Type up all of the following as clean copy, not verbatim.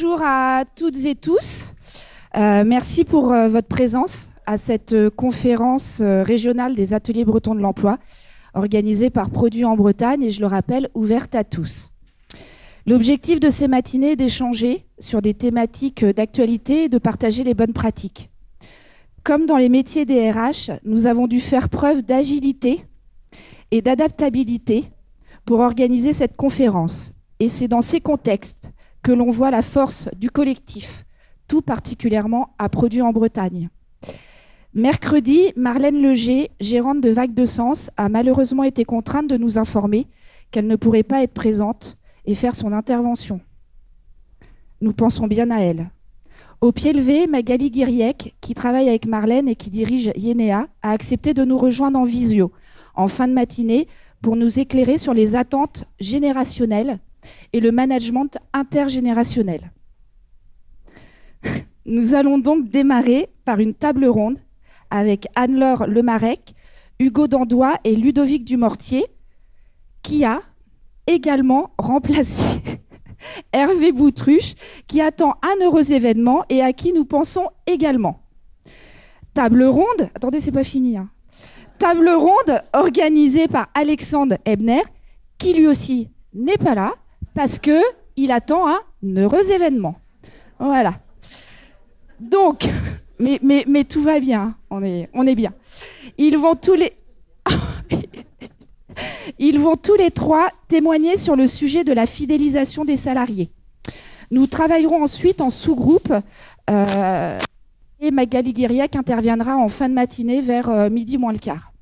Bonjour à toutes et tous. Merci pour votre présence à cette conférence régionale des ateliers bretons de l'emploi organisée par Produits en Bretagne et je le rappelle, ouverte à tous. L'objectif de ces matinées est d'échanger sur des thématiques d'actualité et de partager les bonnes pratiques. Comme dans les métiers des RH, nous avons dû faire preuve d'agilité et d'adaptabilité pour organiser cette conférence. Et c'est dans ces contextes que l'on voit la force du collectif, tout particulièrement à Produits en Bretagne. Mercredi, Marlène Leger, gérante de Vague de Sens, a malheureusement été contrainte de nous informer qu'elle ne pourrait pas être présente et faire son intervention. Nous pensons bien à elle. Au pied levé, Magali Guiriec, qui travaille avec Marlène et qui dirige Yenea, a accepté de nous rejoindre en visio en fin de matinée pour nous éclairer sur les attentes générationnelles et le management intergénérationnel. Nous allons donc démarrer par une table ronde avec Anne-Laure Lemarec, Hugo Dandois et Ludovic Dumortier, qui a également remplacé Hervé Boutruche, qui attend un heureux événement et à qui nous pensons également. Table ronde, attendez, c'est pas fini, hein. Table ronde organisée par Alexandre Ebner, qui lui aussi n'est pas là, parce qu'il attend un heureux événement. Voilà. Donc, mais tout va bien, on est bien. Ils vont tous les trois témoigner sur le sujet de la fidélisation des salariés. Nous travaillerons ensuite en sous-groupe et Magali Guiriec interviendra en fin de matinée vers midi moins le quart.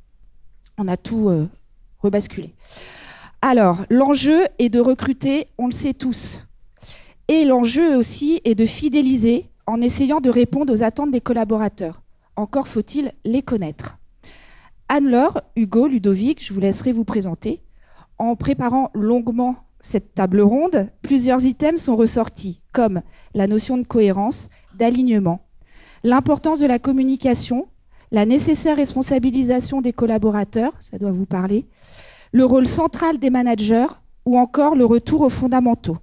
On a tout rebasculé. Alors, l'enjeu est de recruter, on le sait tous. Et l'enjeu aussi est de fidéliser en essayant de répondre aux attentes des collaborateurs. Encore faut-il les connaître. Anne-Laure, Hugo, Ludovic, je vous laisserai vous présenter. En préparant longuement cette table ronde, plusieurs items sont ressortis, comme la notion de cohérence, d'alignement, l'importance de la communication, la nécessaire responsabilisation des collaborateurs, ça doit vous parler, le rôle central des managers ou encore le retour aux fondamentaux.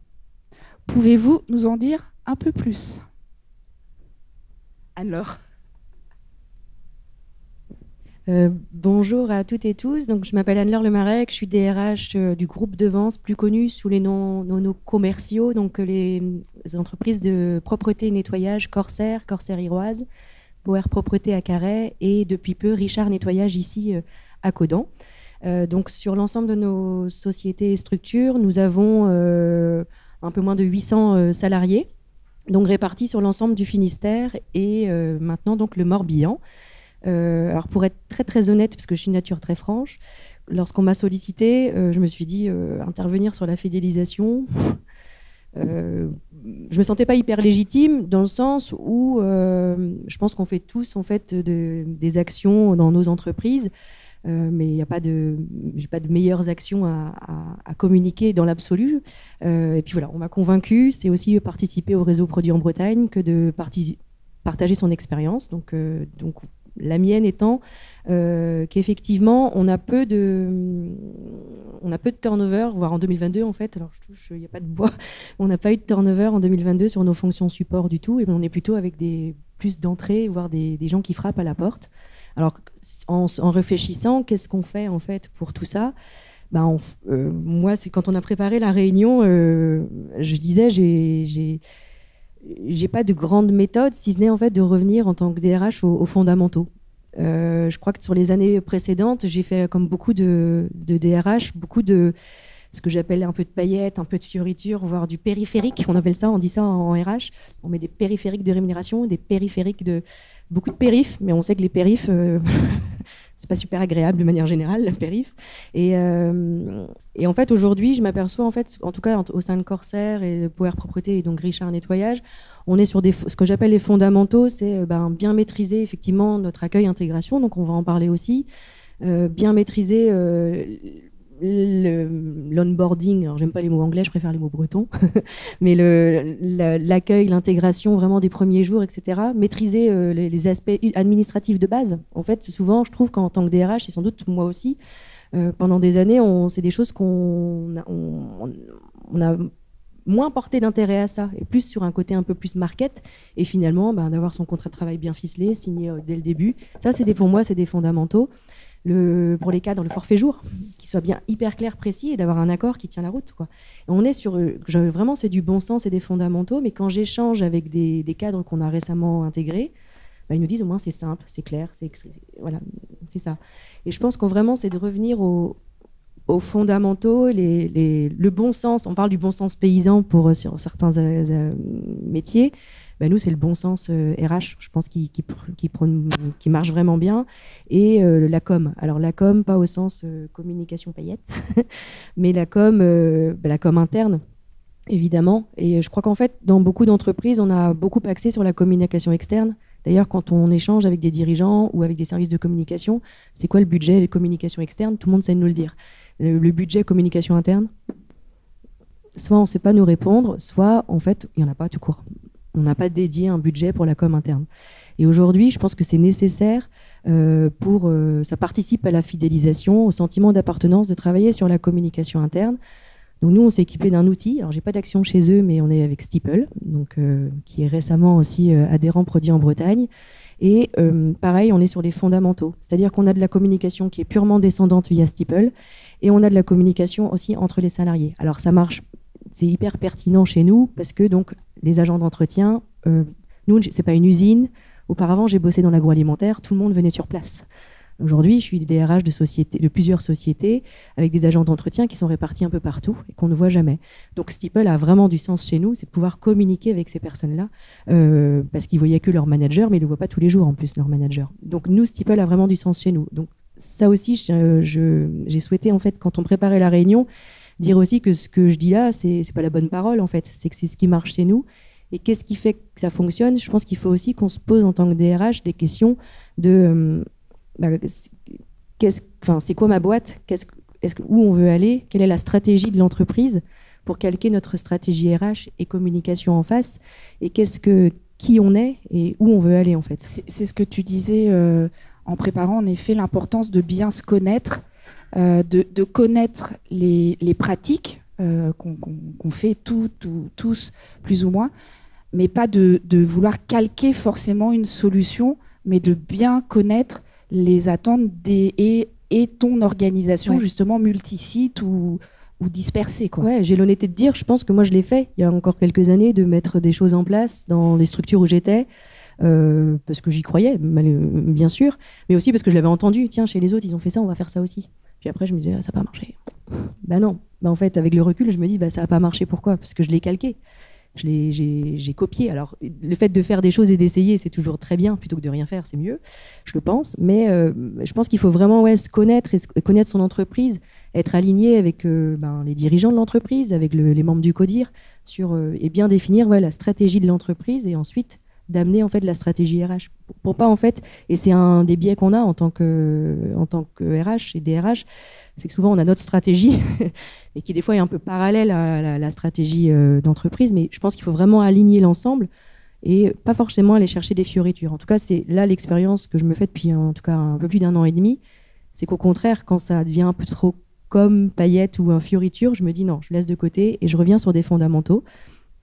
Pouvez-vous nous en dire un peu plus ? Alors. Bonjour à toutes et tous. Donc, je m'appelle Anne-Laure Lemarec, je suis DRH du groupe de Vence, plus connu sous les noms commerciaux, donc les entreprises de propreté et nettoyage Corsair, Corsair Iroise, Power Propreté à Carhaix et depuis peu Richard Nettoyage ici à Caudan. Donc sur l'ensemble de nos sociétés et structures, nous avons un peu moins de 800 salariés, donc répartis sur l'ensemble du Finistère et maintenant donc le Morbihan. Alors pour être très très honnête, parce que je suis de nature très franche, lorsqu'on m'a sollicité, je me suis dit intervenir sur la fidélisation. Je me sentais pas hyper légitime dans le sens où je pense qu'on fait tous en fait des actions dans nos entreprises. Mais il n'y a pas j'ai pas de meilleures actions à communiquer dans l'absolu. Et puis voilà, on m'a convaincue. C'est aussi participer au réseau Produits en Bretagne que de partager son expérience. Donc la mienne étant qu'effectivement, on a peu de turnover, voire en 2022 en fait. Alors je touche, il n'y a pas de bois. On n'a pas eu de turnover en 2022 sur nos fonctions support du tout. Et on est plutôt avec plus d'entrées, voire des gens qui frappent à la porte. Alors, en réfléchissant, qu'est-ce qu'on fait en fait pour tout ça ? Moi, c'est quand on a préparé la réunion, je disais, j'ai pas de grande méthode, si ce n'est en fait de revenir en tant que DRH aux fondamentaux. Je crois que sur les années précédentes, j'ai fait comme beaucoup de DRH, beaucoup de ce que j'appelle un peu de paillettes, un peu de fioriture, voire du périphérique. On appelle ça, on dit ça en RH. On met des périphériques de rémunération, des périphériques beaucoup de périphes, mais on sait que les périphes, c'est pas super agréable de manière générale, le périph. Et en fait, aujourd'hui, je m'aperçois, en fait, en tout cas au sein de Corsair et de Power Propreté et donc Richard Nettoyage, on est sur ce que j'appelle les fondamentaux, c'est bien maîtriser effectivement notre accueil-intégration, donc on va en parler aussi, bien maîtriser l'onboarding, alors j'aime pas les mots anglais, je préfère les mots bretons, mais l'accueil, l'intégration vraiment des premiers jours, etc. Maîtriser les aspects administratifs de base. En fait, souvent, je trouve qu'en tant que DRH, et sans doute moi aussi, pendant des années, c'est des choses qu'on a moins porter d'intérêt à ça, et plus sur un côté un peu plus market, et finalement d'avoir son contrat de travail bien ficelé, signé dès le début. Ça, pour moi, c'est des fondamentaux. Pour les cadres, le forfait jour, qui soit bien hyper clair, précis, et d'avoir un accord qui tient la route, quoi. Et on est sur, vraiment, c'est du bon sens et des fondamentaux, mais quand j'échange avec des cadres qu'on a récemment intégrés, ils nous disent au moins c'est simple, c'est clair, voilà, c'est ça. Et je pense qu'on vraiment, c'est de revenir aux fondamentaux, le bon sens. On parle du bon sens paysan sur certains métiers. Nous, c'est le bon sens RH, je pense, qui marche vraiment bien. Et la com. Alors, la com, pas au sens communication paillette, mais la com interne, évidemment. Et je crois qu'en fait, dans beaucoup d'entreprises, on a beaucoup axé sur la communication externe. D'ailleurs, quand on échange avec des dirigeants ou avec des services de communication, c'est quoi le budget de communication externe? Tout le monde sait nous le dire. Le budget communication interne, soit on ne sait pas nous répondre, soit en fait, il n'y en a pas tout court. On n'a pas dédié un budget pour la com interne. Et aujourd'hui, je pense que c'est nécessaire ça participe à la fidélisation, au sentiment d'appartenance, de travailler sur la communication interne. Donc nous, on s'est équipé d'un outil. Alors, j'ai pas d'action chez eux, mais on est avec Steeple, qui est récemment aussi adhérent produit en Bretagne. Et pareil, on est sur les fondamentaux. C'est-à-dire qu'on a de la communication qui est purement descendante via Steeple, et on a de la communication aussi entre les salariés. Alors ça marche, c'est hyper pertinent chez nous, parce que donc les agents d'entretien, nous, c'est pas une usine. Auparavant, j'ai bossé dans l'agroalimentaire, tout le monde venait sur place. Aujourd'hui, je suis DRH de plusieurs sociétés avec des agents d'entretien qui sont répartis un peu partout et qu'on ne voit jamais. Donc Steeple a vraiment du sens chez nous, c'est de pouvoir communiquer avec ces personnes-là parce qu'ils ne voyaient que leur manager, mais ils ne le voient pas tous les jours en plus, leur manager. Donc nous, Steeple a vraiment du sens chez nous. Donc ça aussi, j'ai souhaité, en fait, quand on préparait la réunion, dire aussi que ce que je dis là, c'est pas la bonne parole, en fait. C'est que c'est ce qui marche chez nous. Et qu'est-ce qui fait que ça fonctionne? Je pense qu'il faut aussi qu'on se pose en tant que DRH des questions de... c'est quoi ma boîte? Où on veut aller? Quelle est la stratégie de l'entreprise pour calquer notre stratégie RH et communication en face? Et qui on est et où on veut aller, en fait? C'est ce que tu disais en préparant, en effet, l'importance de bien se connaître, de connaître les pratiques qu'on fait tous, plus ou moins, mais pas de vouloir calquer forcément une solution, mais de bien connaître les attentes et ton organisation, justement multisite ou dispersée, quoi. Ouais, j'ai l'honnêteté de dire, je pense que moi je l'ai fait il y a encore quelques années, de mettre des choses en place dans les structures où j'étais, parce que j'y croyais, bien sûr, mais aussi parce que je l'avais entendu. Tiens, chez les autres, ils ont fait ça, on va faire ça aussi. Puis après, je me disais, ça n'a pas marché. Non. En fait, avec le recul, je me dis, ça n'a pas marché. Pourquoi? Parce que je l'ai calqué. J'ai copié. Alors, le fait de faire des choses et d'essayer, c'est toujours très bien, plutôt que de rien faire, c'est mieux, je le pense. Mais je pense qu'il faut vraiment se connaître et connaître son entreprise, être aligné avec les dirigeants de l'entreprise, avec les membres du CODIR, et bien définir la stratégie de l'entreprise, et ensuite d'amener, en fait, la stratégie RH. Pour pas, en fait, et c'est un des biais qu'on a en tant que RH et DRH, c'est que souvent on a notre stratégie et qui des fois est un peu parallèle à la stratégie d'entreprise, mais je pense qu'il faut vraiment aligner l'ensemble et pas forcément aller chercher des fioritures. En tout cas, c'est là l'expérience que je me fais depuis en tout cas un peu plus d'1 an et demi, c'est qu'au contraire, quand ça devient un peu trop comme paillette ou un fioriture, je me dis non, je laisse de côté et je reviens sur des fondamentaux.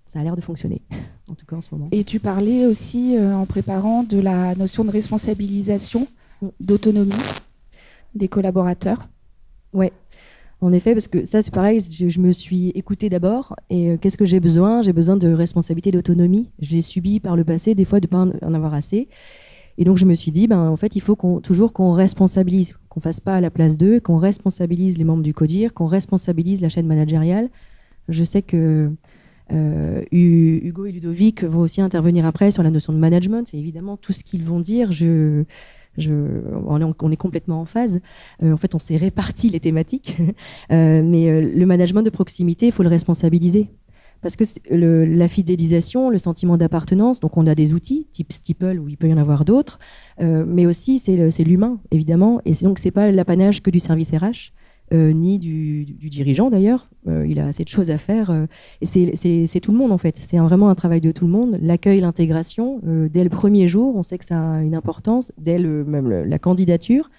Ça a l'air de fonctionner, en tout cas en ce moment. Et tu parlais aussi, en préparant, de la notion de responsabilisation, d'autonomie des collaborateurs. Ouais, en effet, parce que ça, c'est pareil, je me suis écoutée d'abord, et qu'est-ce que j'ai besoin? J'ai besoin de responsabilité, d'autonomie. Je l'ai subi par le passé, des fois, de ne pas en avoir assez. Et donc, je me suis dit, en fait, il faut toujours qu'on responsabilise, qu'on ne fasse pas à la place d'eux, qu'on responsabilise les membres du CODIR, qu'on responsabilise la chaîne managériale. Je sais que Hugo et Ludovic vont aussi intervenir après sur la notion de management, et évidemment tout ce qu'ils vont dire, on est complètement en phase. En fait, on s'est réparti les thématiques, mais le management de proximité, il faut le responsabiliser. Parce que la fidélisation, le sentiment d'appartenance, donc on a des outils type Steeple où il peut y en avoir d'autres, mais aussi c'est l'humain, évidemment, et donc c'est pas l'apanage que du service RH. Ni du dirigeant d'ailleurs, il a assez de choses à faire, et c'est tout le monde en fait, c'est vraiment un travail de tout le monde, l'accueil, l'intégration, dès le premier jour, on sait que ça a une importance, dès même la candidature,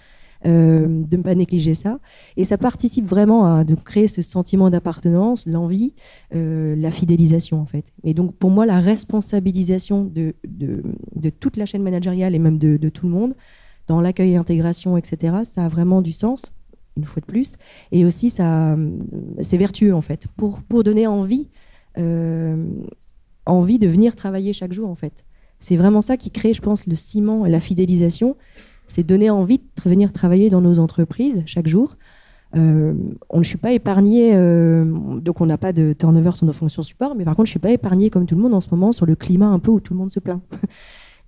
de ne pas négliger ça. Et ça participe vraiment de créer ce sentiment d'appartenance, l'envie, la fidélisation en fait. Et donc pour moi, la responsabilisation de toute la chaîne managériale et même de tout le monde, dans l'accueil et l'intégration, etc., ça a vraiment du sens, une fois de plus. Et aussi, c'est vertueux en fait, pour donner envie de venir travailler chaque jour en fait. C'est vraiment ça qui crée, je pense, le ciment et la fidélisation. C'est donner envie de venir travailler dans nos entreprises chaque jour. On ne suis pas épargné, donc on n'a pas de turnover sur nos fonctions support, mais par contre, je ne suis pas épargné comme tout le monde en ce moment sur le climat un peu où tout le monde se plaint.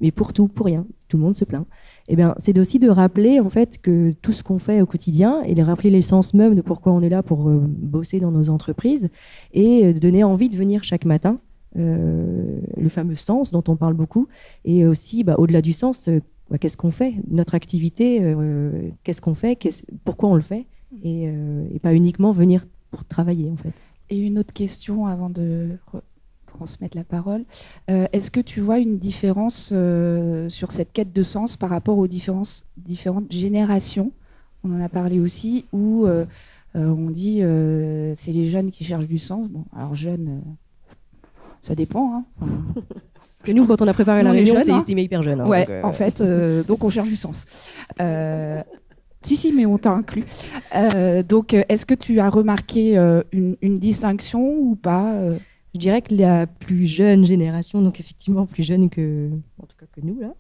Mais pour tout, pour rien, tout le monde se plaint. Eh bien, c'est aussi de rappeler en fait que tout ce qu'on fait au quotidien et de rappeler l'essence même de pourquoi on est là pour bosser dans nos entreprises et de donner envie de venir chaque matin, le fameux sens dont on parle beaucoup, et aussi au-delà du sens, qu'est-ce qu'on fait, notre activité, qu'est-ce qu'on fait, pourquoi on le fait, et pas uniquement venir pour travailler en fait. Et une autre question avant de transmettre la parole. Est-ce que tu vois une différence sur cette quête de sens par rapport aux différentes générations? On en a parlé aussi, où on dit c'est les jeunes qui cherchent du sens. Bon, alors jeunes, ça dépend. Hein. Enfin, que nous, quand on a préparé la réunion, c'est hein. estimé hyper jeune. Hein, ouais, donc, en fait, donc on cherche du sens. Si, mais on t'a inclus. Donc, est-ce que tu as remarqué une distinction ou pas Je dirais que la plus jeune génération, donc effectivement plus jeune que, en tout cas que nous, là,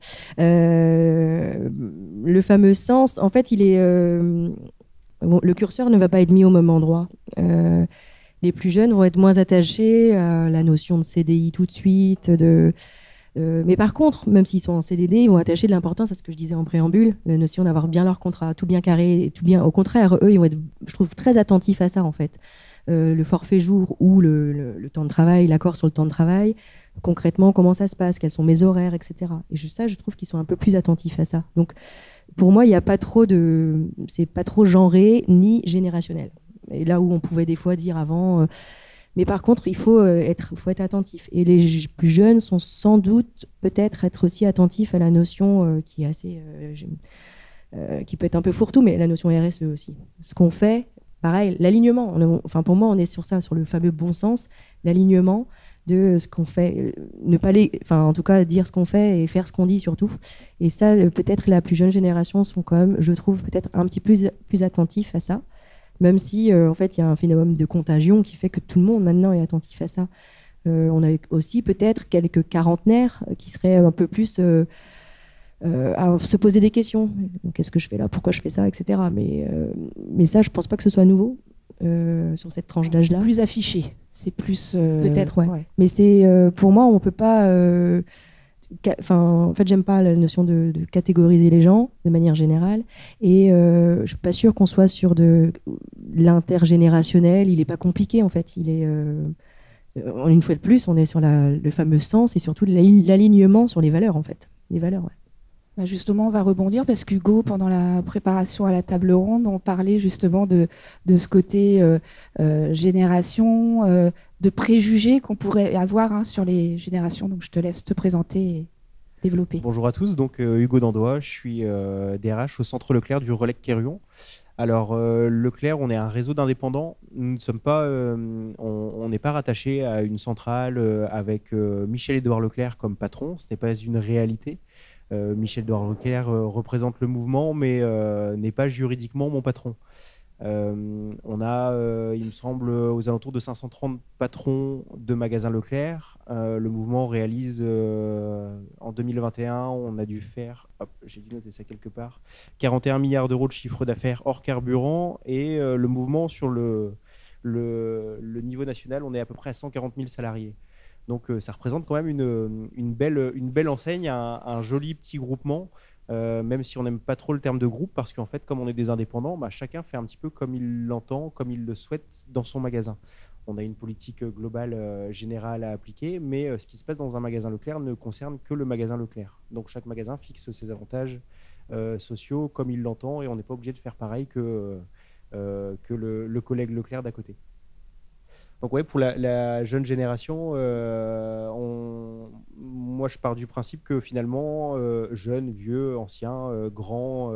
le fameux sens, en fait, il est... le curseur ne va pas être mis au même endroit. Les plus jeunes vont être moins attachés à la notion de CDI tout de suite, mais par contre, même s'ils sont en CDD, ils vont attacher de l'importance à ce que je disais en préambule, la notion d'avoir bien leur contrat, tout bien carré, et tout bien. Au contraire, eux, ils vont être, je trouve, très attentifs à ça, en fait. Le forfait jour ou le temps de travail, l'accord sur le temps de travail, concrètement, comment ça se passe, quels sont mes horaires, etc. Et ça, je trouve qu'ils sont un peu plus attentifs à ça. Donc, pour moi, il n'y a pas trop c'est pas trop genré ni générationnel. Et là où on pouvait des fois dire avant... mais par contre, il faut être attentif. Et les plus jeunes sont sans doute peut-être être aussi attentifs à la notion qui est assez, qui peut être un peu fourre-tout, mais la notion RSE aussi. Ce qu'on fait, pareil, l'alignement. Enfin, pour moi, on est sur ça, sur le fameux bon sens, l'alignement de ce qu'on fait, ne pas enfin, en tout cas, dire ce qu'on fait et faire ce qu'on dit surtout. Et ça, peut-être la plus jeune génération sont quand même, je trouve, peut-être un petit peu plus attentifs à ça. Même si, en fait, il y a un phénomène de contagion qui fait que tout le monde, maintenant, est attentif à ça. On a aussi peut-être quelques quarantenaires qui seraient un peu plus à se poser des questions. Qu'est-ce que je fais là? Pourquoi je fais ça? Etc. Mais ça, je ne pense pas que ce soit nouveau sur cette tranche d'âge-là. C'est plus affiché. C'est plus... peut-être, ouais. Mais c'est, pour moi, on ne peut pas... en fait, j'aime pas la notion de catégoriser les gens de manière générale, et je suis pas sûre qu'on soit sur de l'intergénérationnel. Il est pas compliqué en fait. Il est une fois de plus, on est sur le fameux sens et surtout l'alignement sur les valeurs en fait. Les valeurs. Ouais. Bah justement, on va rebondir parce qu'Hugo, pendant la préparation à la table ronde, on parlait justement de ce côté génération, de préjugés qu'on pourrait avoir sur les générations. Donc, je te laisse te présenter et développer. Bonjour à tous, donc Hugo Dandois, je suis DRH au Centre Leclerc du Relais Quérillon. Alors, Leclerc, on est un réseau d'indépendants. Nous ne sommes pas, on n'est pas rattaché à une centrale avec Michel-Édouard Leclerc comme patron. Ce n'est pas une réalité. Michel-Édouard Leclerc représente le mouvement, mais n'est pas juridiquement mon patron. On a, il me semble, aux alentours de 530 patrons de magasins Leclerc. Le mouvement réalise, en 2021, on a dû faire, j'ai dû noter ça quelque part, 41 milliards d'euros de chiffre d'affaires hors carburant. Et le mouvement sur le niveau national, on est à peu près à 140 000 salariés. Donc ça représente quand même une belle enseigne, un joli petit groupement. Même si on n'aime pas trop le terme de groupe, parce qu'en fait, comme on est des indépendants, chacun fait un petit peu comme il l'entend, comme il le souhaite dans son magasin. On a une politique globale, générale à appliquer, mais ce qui se passe dans un magasin Leclerc ne concerne que le magasin Leclerc. Donc chaque magasin fixe ses avantages sociaux comme il l'entend, et on n'est pas obligé de faire pareil que le collègue Leclerc d'à côté. Donc ouais, pour la jeune génération, moi je pars du principe que finalement, jeunes, vieux, anciens, grands,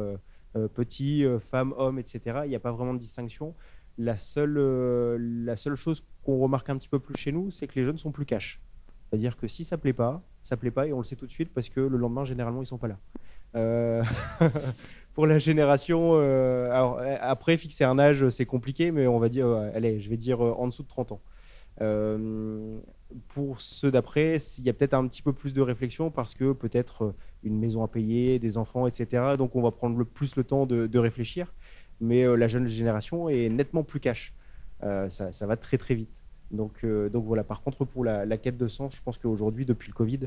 petits, femmes, hommes, etc. Il n'y a pas vraiment de distinction. La seule chose qu'on remarque un petit peu plus chez nous, c'est que les jeunes sont plus cash. C'est-à-dire que si ça plaît pas et on le sait tout de suite parce que le lendemain, généralement, ils sont pas là. Pour la génération, alors après, fixer un âge, c'est compliqué, mais on va dire, allez, je vais dire en dessous de 30 ans. Pour ceux d'après, il y a peut-être un petit peu plus de réflexion parce que peut-être une maison à payer, des enfants, etc. Donc on va prendre plus le temps de réfléchir. Mais la jeune génération est nettement plus cash. Ça va très très vite. Donc voilà. Par contre, pour la quête de sens, je pense qu'aujourd'hui, depuis le Covid,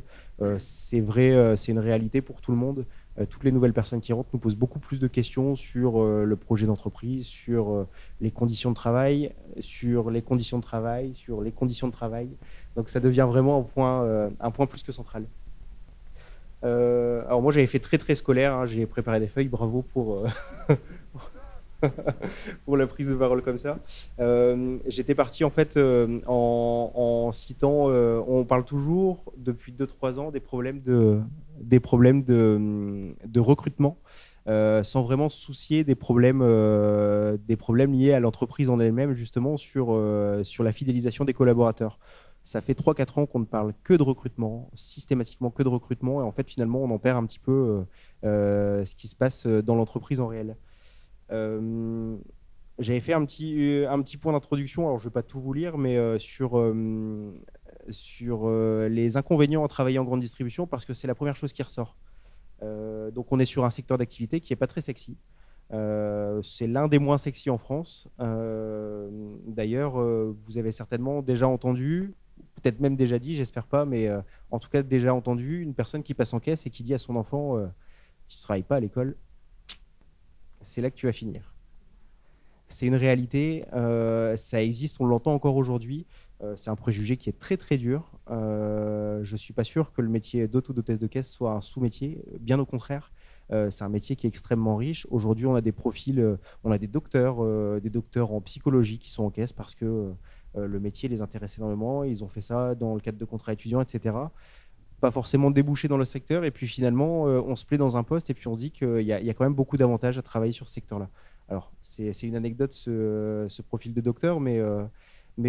c'est vrai, c'est une réalité pour tout le monde. Toutes les nouvelles personnes qui rentrent nous posent beaucoup plus de questions sur le projet d'entreprise, sur les conditions de travail, sur les conditions de travail, sur les conditions de travail. Donc ça devient vraiment un point plus que central. Alors moi, j'avais fait très très scolaire. Hein, j'ai préparé des feuilles. Bravo pour pour la prise de parole comme ça. J'étais parti en fait en citant, on parle toujours depuis 2-3 ans des problèmes de recrutement, sans vraiment se soucier des problèmes liés à l'entreprise en elle-même, justement sur la fidélisation des collaborateurs. Ça fait 3-4 ans qu'on ne parle que de recrutement, systématiquement que de recrutement, et en fait finalement on en perd un petit peu ce qui se passe dans l'entreprise en réel. J'avais fait un petit point d'introduction, alors je ne vais pas tout vous lire, mais sur les inconvénients à travailler en grande distribution, parce que c'est la première chose qui ressort. Donc on est sur un secteur d'activité qui n'est pas très sexy. C'est l'un des moins sexy en France. D'ailleurs, vous avez certainement déjà entendu, peut-être même déjà dit, j'espère pas, mais en tout cas déjà entendu, une personne qui passe en caisse et qui dit à son enfant si tu ne travailles pas à l'école, c'est là que tu vas finir. C'est une réalité, ça existe, on l'entend encore aujourd'hui. C'est un préjugé qui est très très dur. Je ne suis pas sûr que le métier d'hôte ou d'hôtesse de caisse soit un sous-métier, bien au contraire. C'est un métier qui est extrêmement riche. Aujourd'hui, on a des profils, on a des docteurs en psychologie qui sont en caisse parce que le métier les intéresse énormément. Ils ont fait ça dans le cadre de contrats étudiants, etc. Pas forcément débouché dans le secteur, et puis finalement on se plaît dans un poste et puis on se dit qu'il y a quand même beaucoup d'avantages à travailler sur ce secteur-là. Alors c'est une anecdote ce profil de docteur, mais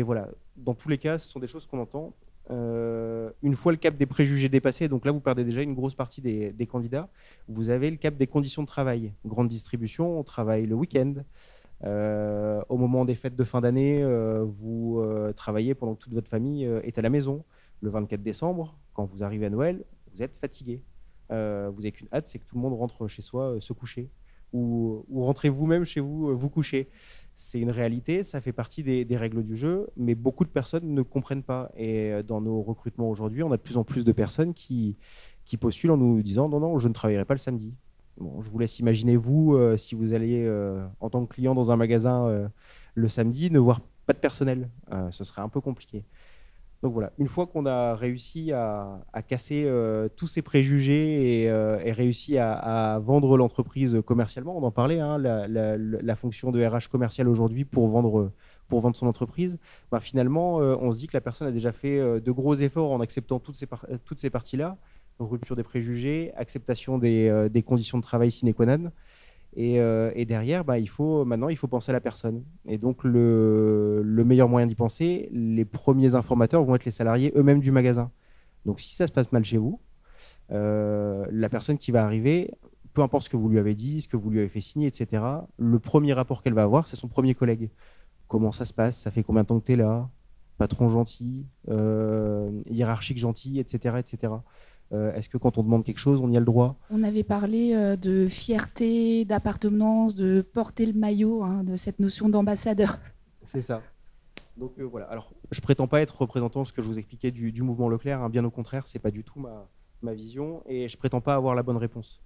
voilà, dans tous les cas ce sont des choses qu'on entend. Une fois le cap des préjugés dépassé, donc là vous perdez déjà une grosse partie des candidats, vous avez le cap des conditions de travail. Grande distribution, on travaille le week-end. Au moment des fêtes de fin d'année, vous travaillez pendant que toute votre famille est à la maison. Le 24 décembre, quand vous arrivez à Noël, vous êtes fatigué. Vous n'avez qu'une hâte, c'est que tout le monde rentre chez soi se coucher. Ou rentrez vous-même chez vous vous coucher. C'est une réalité, ça fait partie des règles du jeu, mais beaucoup de personnes ne comprennent pas. Et dans nos recrutements aujourd'hui, on a de plus en plus de personnes qui postulent en nous disant « Non, je ne travaillerai pas le samedi ». Bon, je vous laisse imaginer, vous, si vous alliez en tant que client dans un magasin le samedi, ne voir pas de personnel. Ce serait un peu compliqué. Donc voilà, une fois qu'on a réussi à casser tous ces préjugés et réussi à vendre l'entreprise commercialement, on en parlait, hein, la fonction de RH commercial aujourd'hui pour vendre son entreprise, ben finalement, on se dit que la personne a déjà fait de gros efforts en acceptant toutes ces parties-là, rupture des préjugés, acceptation des conditions de travail sine qua non. Et derrière, bah, maintenant, il faut penser à la personne. Et donc, le meilleur moyen d'y penser, les premiers informateurs vont être les salariés eux-mêmes du magasin. Donc, si ça se passe mal chez vous, la personne qui va arriver, peu importe ce que vous lui avez dit, ce que vous lui avez fait signer, etc., le premier rapport qu'elle va avoir, c'est son premier collègue. Comment ça se passe? Ça fait combien de temps que tu es là? Patron gentil, hiérarchique gentil, etc., etc. Est-ce que quand on demande quelque chose, on y a le droit? On avait parlé de fierté, d'appartenance, de porter le maillot, hein, de cette notion d'ambassadeur. C'est ça. Donc voilà. Alors, je prétends pas être représentant ce que je vous expliquais du mouvement Leclerc, hein, bien au contraire, c'est pas du tout ma vision, et je prétends pas avoir la bonne réponse.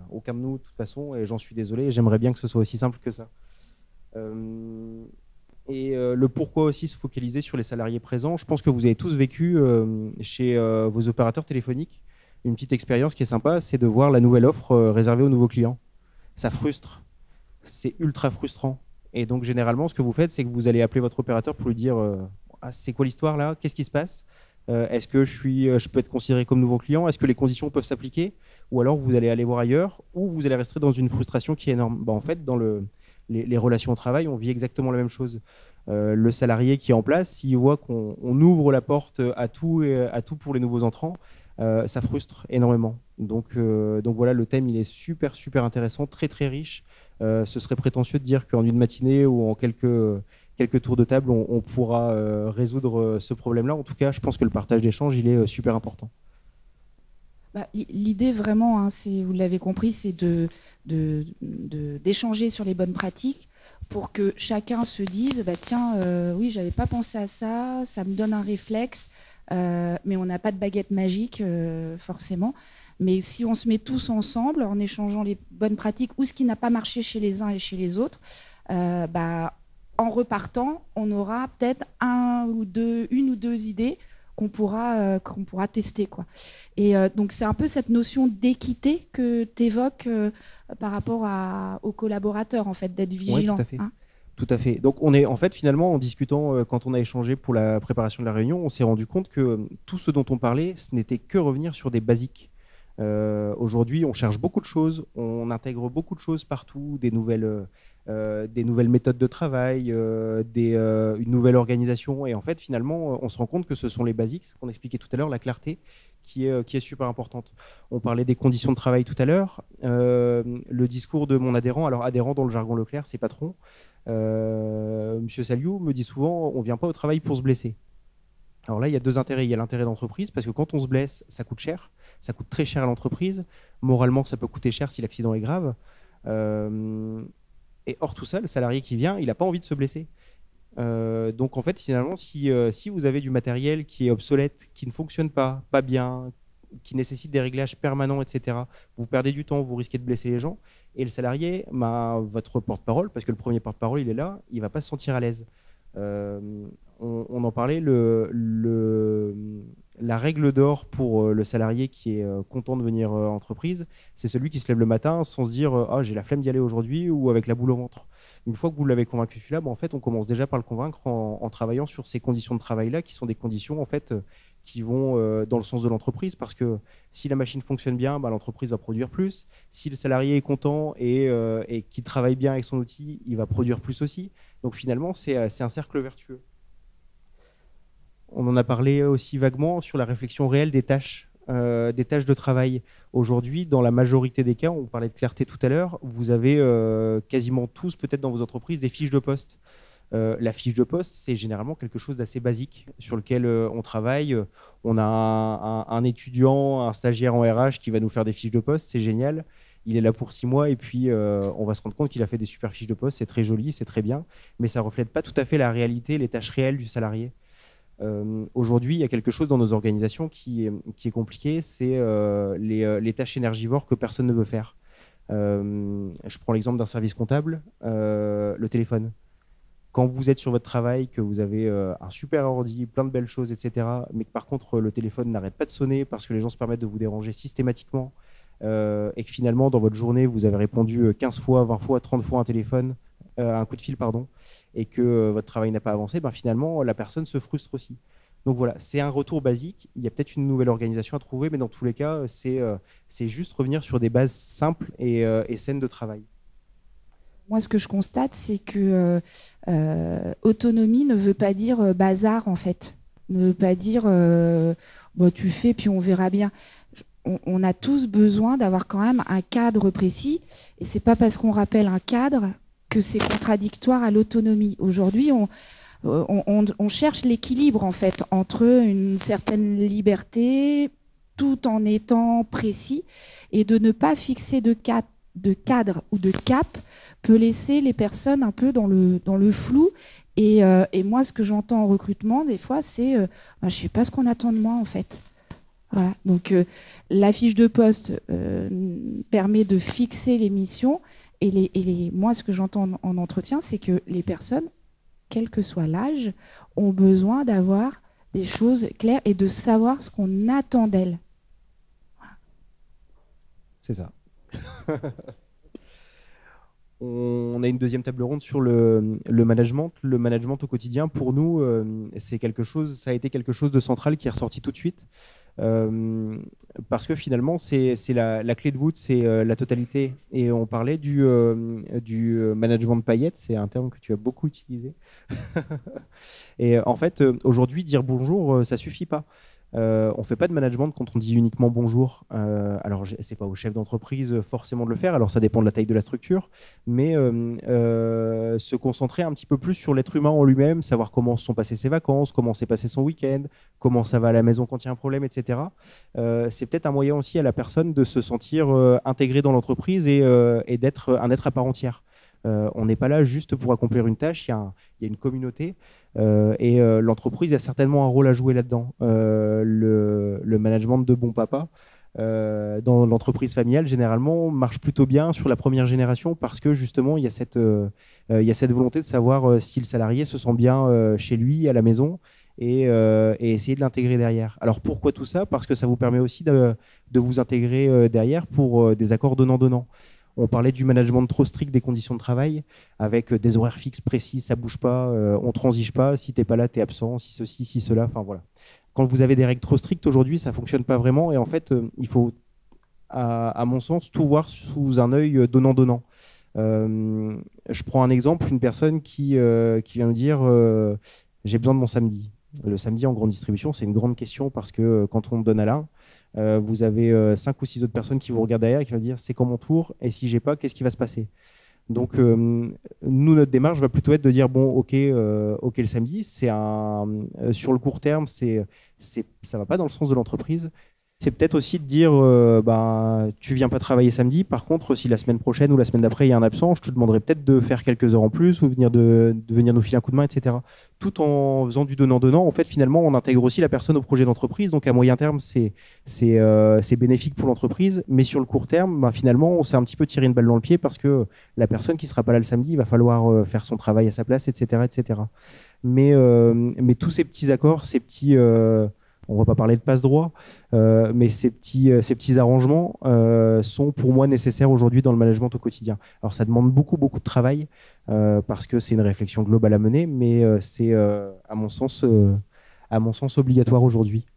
Aucun de nous, de toute façon, et j'en suis désolé. J'aimerais bien que ce soit aussi simple que ça. Et le pourquoi aussi se focaliser sur les salariés présents. Je pense que vous avez tous vécu chez vos opérateurs téléphoniques une petite expérience qui est sympa, c'est de voir la nouvelle offre réservée aux nouveaux clients. Ça frustre, c'est ultra frustrant. Et donc généralement, ce que vous faites, c'est que vous allez appeler votre opérateur pour lui dire c'est quoi l'histoire là? Qu'est-ce qui se passe? Est-ce que je peux être considéré comme nouveau client? Est-ce que les conditions peuvent s'appliquer? ou alors vous allez aller voir ailleurs, ou vous allez rester dans une frustration qui est énorme. En fait, dans les relations au travail, on vit exactement la même chose. Le salarié qui est en place, s'il voit qu'on ouvre la porte à tout pour les nouveaux entrants, ça frustre énormément. Donc voilà, le thème il est super super intéressant, très très riche. Ce serait prétentieux de dire qu'en une matinée ou en quelques tours de table, on pourra résoudre ce problème-là. En tout cas, je pense que le partage d'échanges, il est super important. L'idée vraiment, hein, vous l'avez compris, c'est d'échanger sur les bonnes pratiques pour que chacun se dise tiens, oui, j'avais pas pensé à ça, ça me donne un réflexe, mais on n'a pas de baguette magique forcément. Mais si on se met tous ensemble en échangeant les bonnes pratiques ou ce qui n'a pas marché chez les uns et chez les autres, en repartant, on aura peut-être une ou deux idées qu'on pourra tester, quoi. Et donc c'est un peu cette notion d'équité que tu évoques par rapport aux collaborateurs, en fait, d'être vigilant. Oui, tout à fait. Hein, tout à fait. Donc en fait, finalement, en discutant, quand on a échangé pour la préparation de la réunion, on s'est rendu compte que tout ce dont on parlait, ce n'était que revenir sur des basiques. Aujourd'hui, on cherche beaucoup de choses, on intègre beaucoup de choses partout, des nouvelles méthodes de travail, une nouvelle organisation. Et en fait, finalement, on se rend compte que ce sont les basiques, qu'on expliquait tout à l'heure, la clarté, qui est super importante. On parlait des conditions de travail tout à l'heure. Le discours de mon adhérent, alors adhérent dans le jargon Leclerc, c'est patron. Monsieur Saliou me dit souvent, on ne vient pas au travail pour se blesser. Alors là, il y a deux intérêts. Il y a l'intérêt d'entreprise, parce que quand on se blesse, ça coûte cher. Ça coûte très cher à l'entreprise. Moralement, ça peut coûter cher si l'accident est grave. Et hors tout ça, le salarié qui vient, il n'a pas envie de se blesser. Donc en fait, finalement, si vous avez du matériel qui est obsolète, qui ne fonctionne pas bien, qui nécessite des réglages permanents, etc., vous perdez du temps, vous risquez de blesser les gens. Et le salarié, votre porte-parole, parce que le premier porte-parole, il est là, il ne va pas se sentir à l'aise. On en parlait, la règle d'or pour le salarié qui est content de venir en entreprise, c'est celui qui se lève le matin sans se dire « j'ai la flemme d'y aller aujourd'hui » ou avec la boule au ventre. Une fois que vous l'avez convaincu celui-là, en fait, on commence déjà par le convaincre en travaillant sur ces conditions de travail-là, qui sont des conditions en fait, qui vont dans le sens de l'entreprise, parce que si la machine fonctionne bien, l'entreprise va produire plus. Si le salarié est content et qu'il travaille bien avec son outil, il va produire plus aussi. Donc finalement, c'est un cercle vertueux. On en a parlé aussi vaguement sur la réflexion réelle des tâches de travail. Aujourd'hui, dans la majorité des cas, on parlait de clarté tout à l'heure, vous avez quasiment tous, peut-être dans vos entreprises, des fiches de poste. La fiche de poste, c'est généralement quelque chose d'assez basique sur lequel on travaille. On a un étudiant, un stagiaire en RH qui va nous faire des fiches de poste, c'est génial. Il est là pour 6 mois et puis on va se rendre compte qu'il a fait des super fiches de poste, c'est très joli, c'est très bien, mais ça ne reflète pas tout à fait la réalité, les tâches réelles du salarié. Aujourd'hui, il y a quelque chose dans nos organisations qui est compliqué, c'est les tâches énergivores que personne ne veut faire. Je prends l'exemple d'un service comptable, le téléphone. Quand vous êtes sur votre travail, que vous avez un super ordi, plein de belles choses, etc., mais que par contre le téléphone n'arrête pas de sonner parce que les gens se permettent de vous déranger systématiquement, et que finalement dans votre journée vous avez répondu 15 fois, 20 fois, 30 fois un coup de fil, pardon, et que votre travail n'a pas avancé, finalement la personne se frustre aussi. Donc voilà, c'est un retour basique, il y a peut-être une nouvelle organisation à trouver, mais dans tous les cas, c'est juste revenir sur des bases simples et saines de travail. Moi, ce que je constate, c'est que autonomie ne veut pas dire bazar, en fait. Ne veut pas dire tu fais, puis on verra bien. On a tous besoin d'avoir quand même un cadre précis, et c'est pas parce qu'on rappelle un cadre que c'est contradictoire à l'autonomie. Aujourd'hui, on cherche l'équilibre, en fait, entre une certaine liberté, tout en étant précis, et de ne pas fixer de cadre ou de cap peut laisser les personnes un peu dans le flou. Et moi, ce que j'entends en recrutement, des fois, c'est je ne sais pas ce qu'on attend de moi, en fait. Voilà. Donc, la fiche de poste permet de fixer les missions. Et moi, ce que j'entends en entretien, c'est que les personnes, quel que soit l'âge, ont besoin d'avoir des choses claires et de savoir ce qu'on attend d'elles. Voilà. C'est ça. On a une deuxième table ronde sur le management. Le management au quotidien, pour nous, ça a été quelque chose de central qui est ressorti tout de suite. Parce que finalement, c'est la clé de voûte, c'est la totalité. Et on parlait du management de paillettes, c'est un terme que tu as beaucoup utilisé. Et en fait, aujourd'hui, dire bonjour, ça suffit pas. On ne fait pas de management quand on dit uniquement bonjour. Alors, c'est pas au chef d'entreprise forcément de le faire. Alors, ça dépend de la taille de la structure, mais se concentrer un petit peu plus sur l'être humain en lui-même, savoir comment se sont passées ses vacances, comment s'est passé son week-end, comment ça va à la maison quand il y a un problème, etc. C'est peut-être un moyen aussi à la personne de se sentir intégrée dans l'entreprise et d'être un être à part entière. On n'est pas là juste pour accomplir une tâche, il y a une communauté et l'entreprise a certainement un rôle à jouer là-dedans. Le management de bon papa dans l'entreprise familiale, généralement, marche plutôt bien sur la première génération parce que justement, il y a cette volonté de savoir si le salarié se sent bien chez lui, à la maison, et essayer de l'intégrer derrière. Alors pourquoi tout ça? Parce que ça vous permet aussi de vous intégrer derrière pour des accords donnant-donnant. On parlait du management trop strict des conditions de travail, avec des horaires fixes précis, ça ne bouge pas, on ne transige pas, si tu n'es pas là, tu es absent, si ceci, si cela, enfin voilà. Quand vous avez des règles trop strictes aujourd'hui, ça ne fonctionne pas vraiment, et en fait, il faut, à mon sens, tout voir sous un œil donnant-donnant. Je prends un exemple, une personne qui vient me dire j'ai besoin de mon samedi. Le samedi en grande distribution, c'est une grande question parce que quand on donne à l'un, vous avez 5 ou 6 autres personnes qui vous regardent derrière et qui vont dire c'est quand mon tour et si j'ai pas, qu'est-ce qui va se passer? Donc nous, notre démarche va plutôt être de dire bon, ok le samedi, sur le court terme, ça va pas dans le sens de l'entreprise. C'est peut-être aussi de dire tu viens pas travailler samedi, par contre si la semaine prochaine ou la semaine d'après il y a un absent, je te demanderai peut-être de faire quelques heures en plus ou de venir nous filer un coup de main, etc. Tout en faisant du donnant-donnant, en fait finalement on intègre aussi la personne au projet d'entreprise, donc à moyen terme c'est bénéfique pour l'entreprise, mais sur le court terme finalement on s'est un petit peu tiré une balle dans le pied parce que la personne qui sera pas là le samedi, il va falloir faire son travail à sa place, etc. etc. Mais tous ces petits accords, ces petits... on ne va pas parler de passe-droit, mais ces petits arrangements sont pour moi nécessaires aujourd'hui dans le management au quotidien. Alors ça demande beaucoup de travail parce que c'est une réflexion globale à mener, mais c'est à mon sens obligatoire aujourd'hui.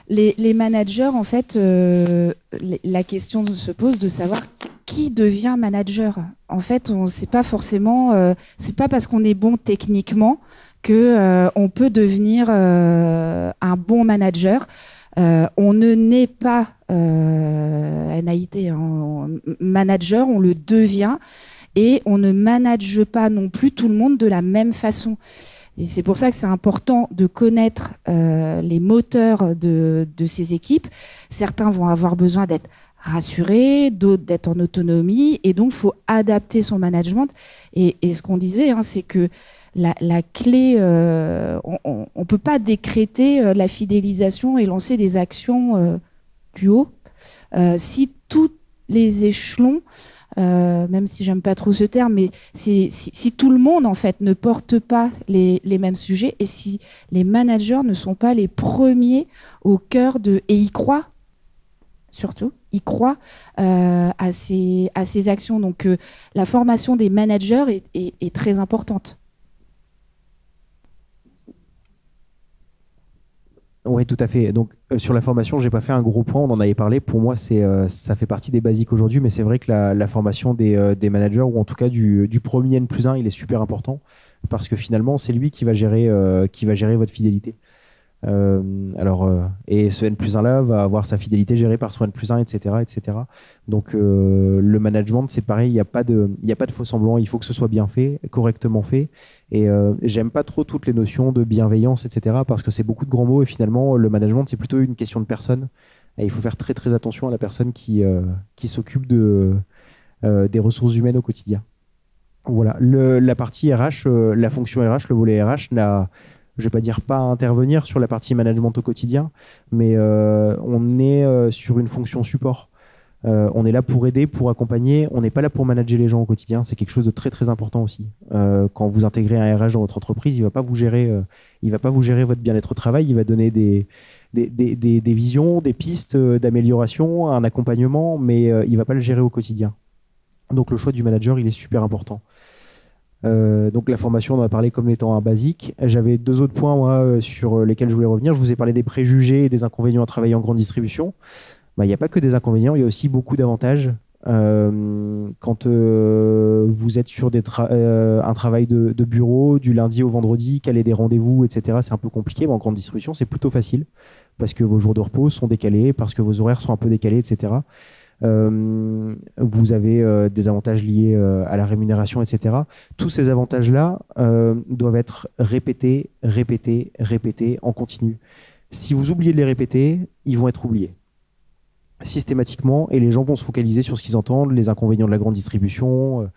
Les managers, en fait, la question se pose de savoir qui devient manager. En fait, on sait pas forcément, c'est pas parce qu'on est bon techniquement qu'on peut devenir un bon manager. On ne naît pas NAIT, manager, on le devient et on ne manage pas non plus tout le monde de la même façon. Et c'est pour ça que c'est important de connaître les moteurs de ces équipes. Certains vont avoir besoin d'être rassurés, d'autres d'être en autonomie, et donc il faut adapter son management. Et ce qu'on disait, c'est que la clé, on ne peut pas décréter la fidélisation et lancer des actions du haut si tous les échelons, même si j'aime pas trop ce terme, mais si tout le monde en fait ne porte pas les mêmes sujets et si les managers ne sont pas les premiers au cœur et y croient surtout, y croient à ces actions. Donc la formation des managers est très importante. Oui, tout à fait. Donc, sur la formation, j'ai pas fait un gros point, on en avait parlé. Pour moi, ça fait partie des basiques aujourd'hui, mais c'est vrai que la formation des managers, ou en tout cas du premier N+1, il est super important, parce que finalement, c'est lui qui va gérer votre fidélité. Et ce N+1 là va avoir sa fidélité gérée par son N+1, etc., etc. Donc le management, c'est pareil, il n'y a pas de faux semblant, il faut que ce soit bien fait, correctement fait. Et j'aime pas trop toutes les notions de bienveillance, etc., parce que c'est beaucoup de grands mots et finalement le management c'est plutôt une question de personne. Et il faut faire très très attention à la personne qui s'occupe des ressources humaines au quotidien. Voilà, la partie RH, la fonction RH, le volet RH je ne vais pas dire pas intervenir sur la partie management au quotidien, mais on est sur une fonction support. On est là pour aider, pour accompagner. On n'est pas là pour manager les gens au quotidien. C'est quelque chose de très très important aussi. Quand vous intégrez un RH dans votre entreprise, il ne va pas vous gérer votre bien-être au travail. Il va donner des visions, des pistes d'amélioration, un accompagnement, mais il ne va pas le gérer au quotidien. Donc le choix du manager, il est super important. Donc la formation, on en a parlé comme étant un basique. J'avais 2 autres points moi, sur lesquels je voulais revenir. Je vous ai parlé des préjugés et des inconvénients à travailler en grande distribution. Il n'y a pas que des inconvénients, il y a aussi beaucoup d'avantages. Quand vous êtes sur un travail de bureau du lundi au vendredi, caler des rendez-vous, etc., c'est un peu compliqué, mais en grande distribution, c'est plutôt facile parce que vos jours de repos sont décalés, parce que vos horaires sont un peu décalés, etc. Vous avez des avantages liés à la rémunération, etc. Tous ces avantages-là doivent être répétés en continu. Si vous oubliez de les répéter, ils vont être oubliés systématiquement et les gens vont se focaliser sur ce qu'ils entendent, les inconvénients de la grande distribution,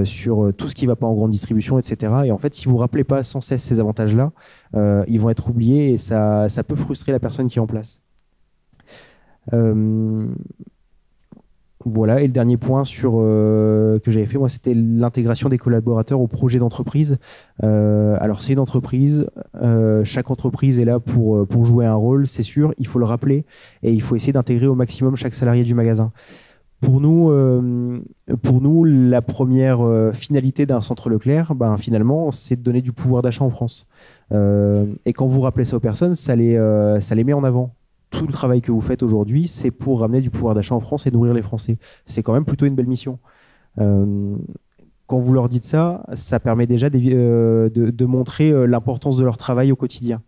sur tout ce qui ne va pas en grande distribution, etc. Et en fait, si vous ne rappelez pas sans cesse ces avantages-là, ils vont être oubliés et ça peut frustrer la personne qui est en place. Voilà, et le dernier point que j'avais fait, moi, c'était l'intégration des collaborateurs au projet d'entreprise. Alors, c'est une entreprise, chaque entreprise est là pour jouer un rôle, c'est sûr, il faut le rappeler, et il faut essayer d'intégrer au maximum chaque salarié du magasin. Pour nous, la première finalité d'un centre Leclerc, finalement, c'est de donner du pouvoir d'achat en France. Et quand vous rappelez ça aux personnes, ça les met en avant. Tout le travail que vous faites aujourd'hui, c'est pour ramener du pouvoir d'achat en France et nourrir les Français. C'est quand même plutôt une belle mission. Quand vous leur dites ça, ça permet déjà de montrer l'importance de leur travail au quotidien.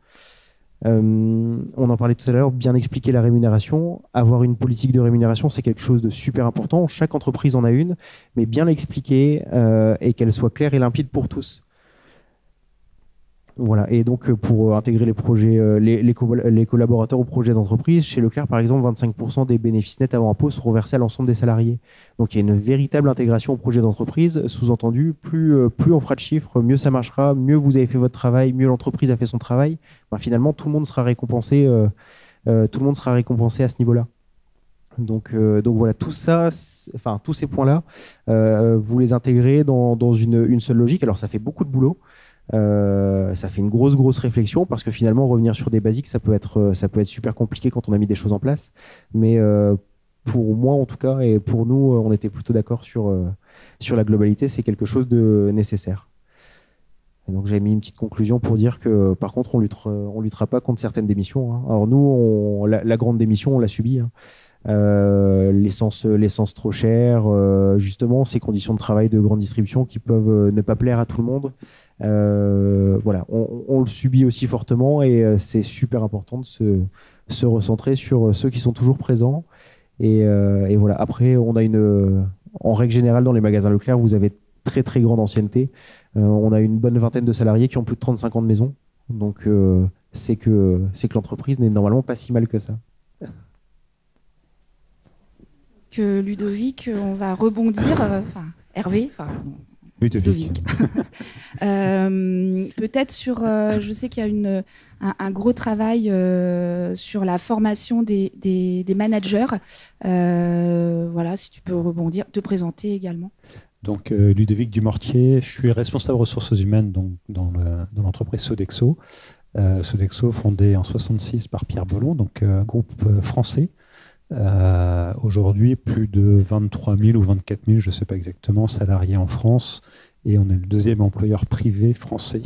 On en parlait tout à l'heure, bien expliquer la rémunération. Avoir une politique de rémunération, c'est quelque chose de super important. Chaque entreprise en a une, mais bien l'expliquer et qu'elle soit claire et limpide pour tous. Voilà. Et donc, pour intégrer les projets, les collaborateurs au projet d'entreprise, chez Leclerc, par exemple, 25% des bénéfices nets avant impôt seront reversés à l'ensemble des salariés. Donc, il y a une véritable intégration au projet d'entreprise. Sous-entendu, plus on fera de chiffres, mieux ça marchera, mieux vous avez fait votre travail, mieux l'entreprise a fait son travail. Finalement, tout le monde sera récompensé. Tout le monde sera récompensé à ce niveau-là. Donc voilà, tout ça, tous ces points-là, vous les intégrez dans une seule logique. Alors, ça fait beaucoup de boulot. Ça fait une grosse réflexion parce que finalement revenir sur des basiques ça peut être super compliqué quand on a mis des choses en place, mais pour moi en tout cas et pour nous on était plutôt d'accord sur la globalité, c'est quelque chose de nécessaire. Et donc j'avais mis une petite conclusion pour dire que par contre on luttera pas contre certaines démissions, hein. Alors nous la grande démission on l'a subie, hein. L'essence trop chère, justement ces conditions de travail de grande distribution qui peuvent ne pas plaire à tout le monde. Voilà, on le subit aussi fortement et c'est super important de se recentrer sur ceux qui sont toujours présents. Et voilà, après, on a en règle générale, dans les magasins Leclerc, vous avez très grande ancienneté. On a une bonne vingtaine de salariés qui ont plus de 35 ans de maison. Donc, c'est que l'entreprise n'est normalement pas si mal que ça. Que Ludovic, on va rebondir. Hervé, Ludovic. Peut-être sur, je sais qu'il y a un gros travail sur la formation des managers. Voilà, si tu peux rebondir, te présenter également. Donc Ludovic Dumortier, je suis responsable ressources humaines dans l'entreprise Sodexo. Sodexo fondé en 1966 par Pierre Bollon, donc groupe français. Aujourd'hui, plus de 23 000 ou 24 000, je ne sais pas exactement, salariés en France, et on est le deuxième employeur privé français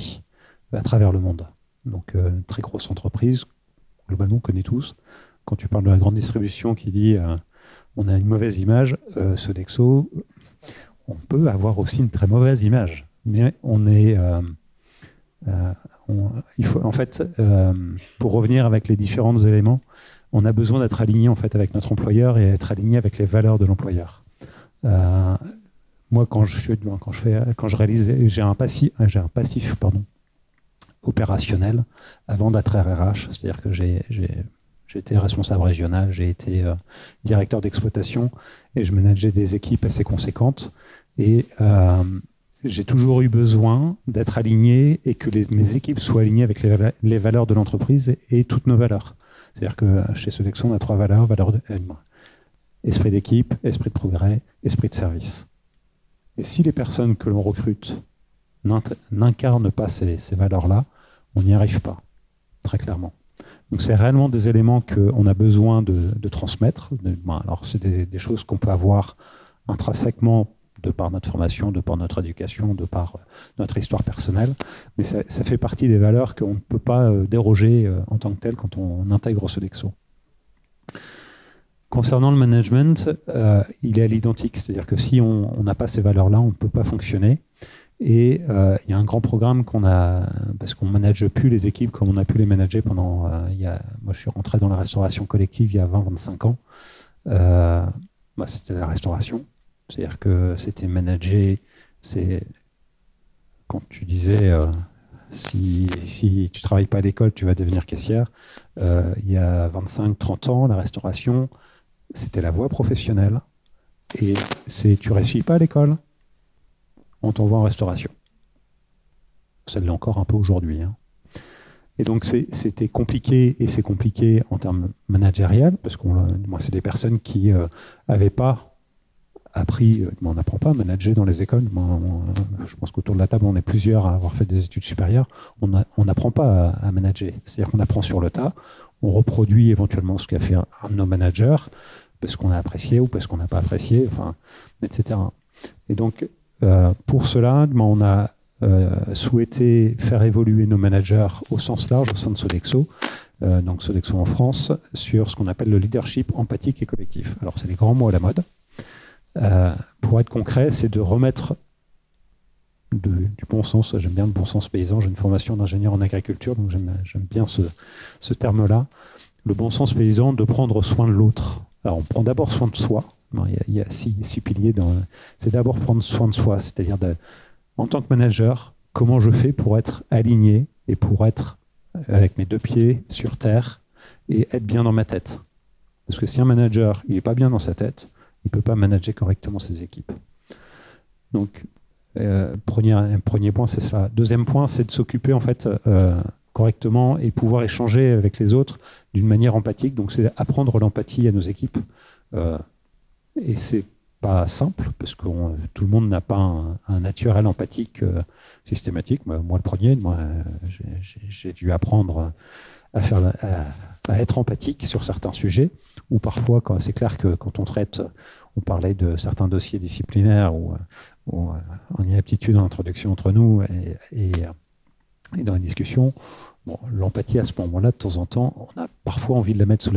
à travers le monde. Donc, une très grosse entreprise, globalement, on connaît tous. Quand tu parles de la grande distribution qui dit on a une mauvaise image, Sodexo, on peut avoir aussi une très mauvaise image, mais on est... il faut, en fait, pour revenir avec les différents éléments, on a besoin d'être aligné en fait avec notre employeur et être aligné avec les valeurs de l'employeur. Moi, quand je réalise, j'ai un passif opérationnel avant d'être RH, c'est-à-dire que j'ai été responsable régional, j'ai été directeur d'exploitation et je manageais des équipes assez conséquentes et j'ai toujours eu besoin d'être aligné et que mes équipes soient alignées avec les valeurs de l'entreprise et toutes nos valeurs. C'est-à-dire que chez Sodexo, on a 3 valeurs. Esprit d'équipe, esprit de progrès, esprit de service. Et si les personnes que l'on recrute n'incarnent pas ces valeurs-là, on n'y arrive pas, très clairement. Donc c'est réellement des éléments qu'on a besoin de transmettre. Alors c'est des choses qu'on peut avoir intrinsèquement de par notre formation, de par notre éducation, de par notre histoire personnelle. Mais ça fait partie des valeurs qu'on ne peut pas déroger en tant que telles quand on intègre Sodexo. Concernant le management, il est à l'identique, c'est-à-dire que si on n'a pas ces valeurs-là, on ne peut pas fonctionner. Et il y a un grand programme qu'on a, parce qu'on ne manage plus les équipes comme on a pu les manager pendant... moi, je suis rentré dans la restauration collective il y a 20-25 ans. C'était la restauration, c'est-à-dire que c'était manager, c'est quand tu disais si tu ne travailles pas à l'école, tu vas devenir caissière. Il y a 25-30 ans, la restauration, c'était la voie professionnelle. Et tu ne réussis pas à l'école, on t'envoie en restauration. Ça l'est encore un peu aujourd'hui. Hein. Et donc c'était compliqué, et c'est compliqué en termes managériels, parce que c'est des personnes qui n'avaient pas appris, on n'apprend pas à manager dans les écoles. Je pense qu'autour de la table, on est plusieurs à avoir fait des études supérieures. On n'apprend pas à manager. C'est-à-dire qu'on apprend sur le tas, on reproduit éventuellement ce qu'a fait un de nos managers, parce qu'on a apprécié ou parce qu'on n'a pas apprécié, etc. Et donc, pour cela, on a souhaité faire évoluer nos managers au sens large au sein de Sodexo, donc Sodexo en France, sur ce qu'on appelle le leadership empathique et collectif. Alors, c'est les grands mots à la mode. Pour être concret, c'est de remettre du bon sens. J'aime bien le bon sens paysan. J'ai une formation d'ingénieur en agriculture, donc j'aime bien ce terme-là. Le bon sens paysan, de prendre soin de l'autre. Alors, on prend d'abord soin de soi. Il y a six piliers. C'est d'abord prendre soin de soi, c'est-à-dire en tant que manager, comment je fais pour être aligné et pour être avec mes deux pieds sur terre et être bien dans ma tête. Parce que si un manager n'est pas bien dans sa tête, il ne peut pas manager correctement ses équipes. Donc, premier point, c'est ça. Deuxième point, c'est de s'occuper en fait correctement et pouvoir échanger avec les autres d'une manière empathique. Donc, c'est apprendre l'empathie à nos équipes. Et c'est pas simple, parce que tout le monde n'a pas un naturel empathique systématique. Moi, le premier, j'ai dû apprendre à être empathique sur certains sujets, ou parfois, c'est clair que quand on parlait de certains dossiers disciplinaires ou en inaptitude en introduction entre nous et dans les discussions, l'empathie à ce moment-là, de temps en temps, on a parfois envie de la mettre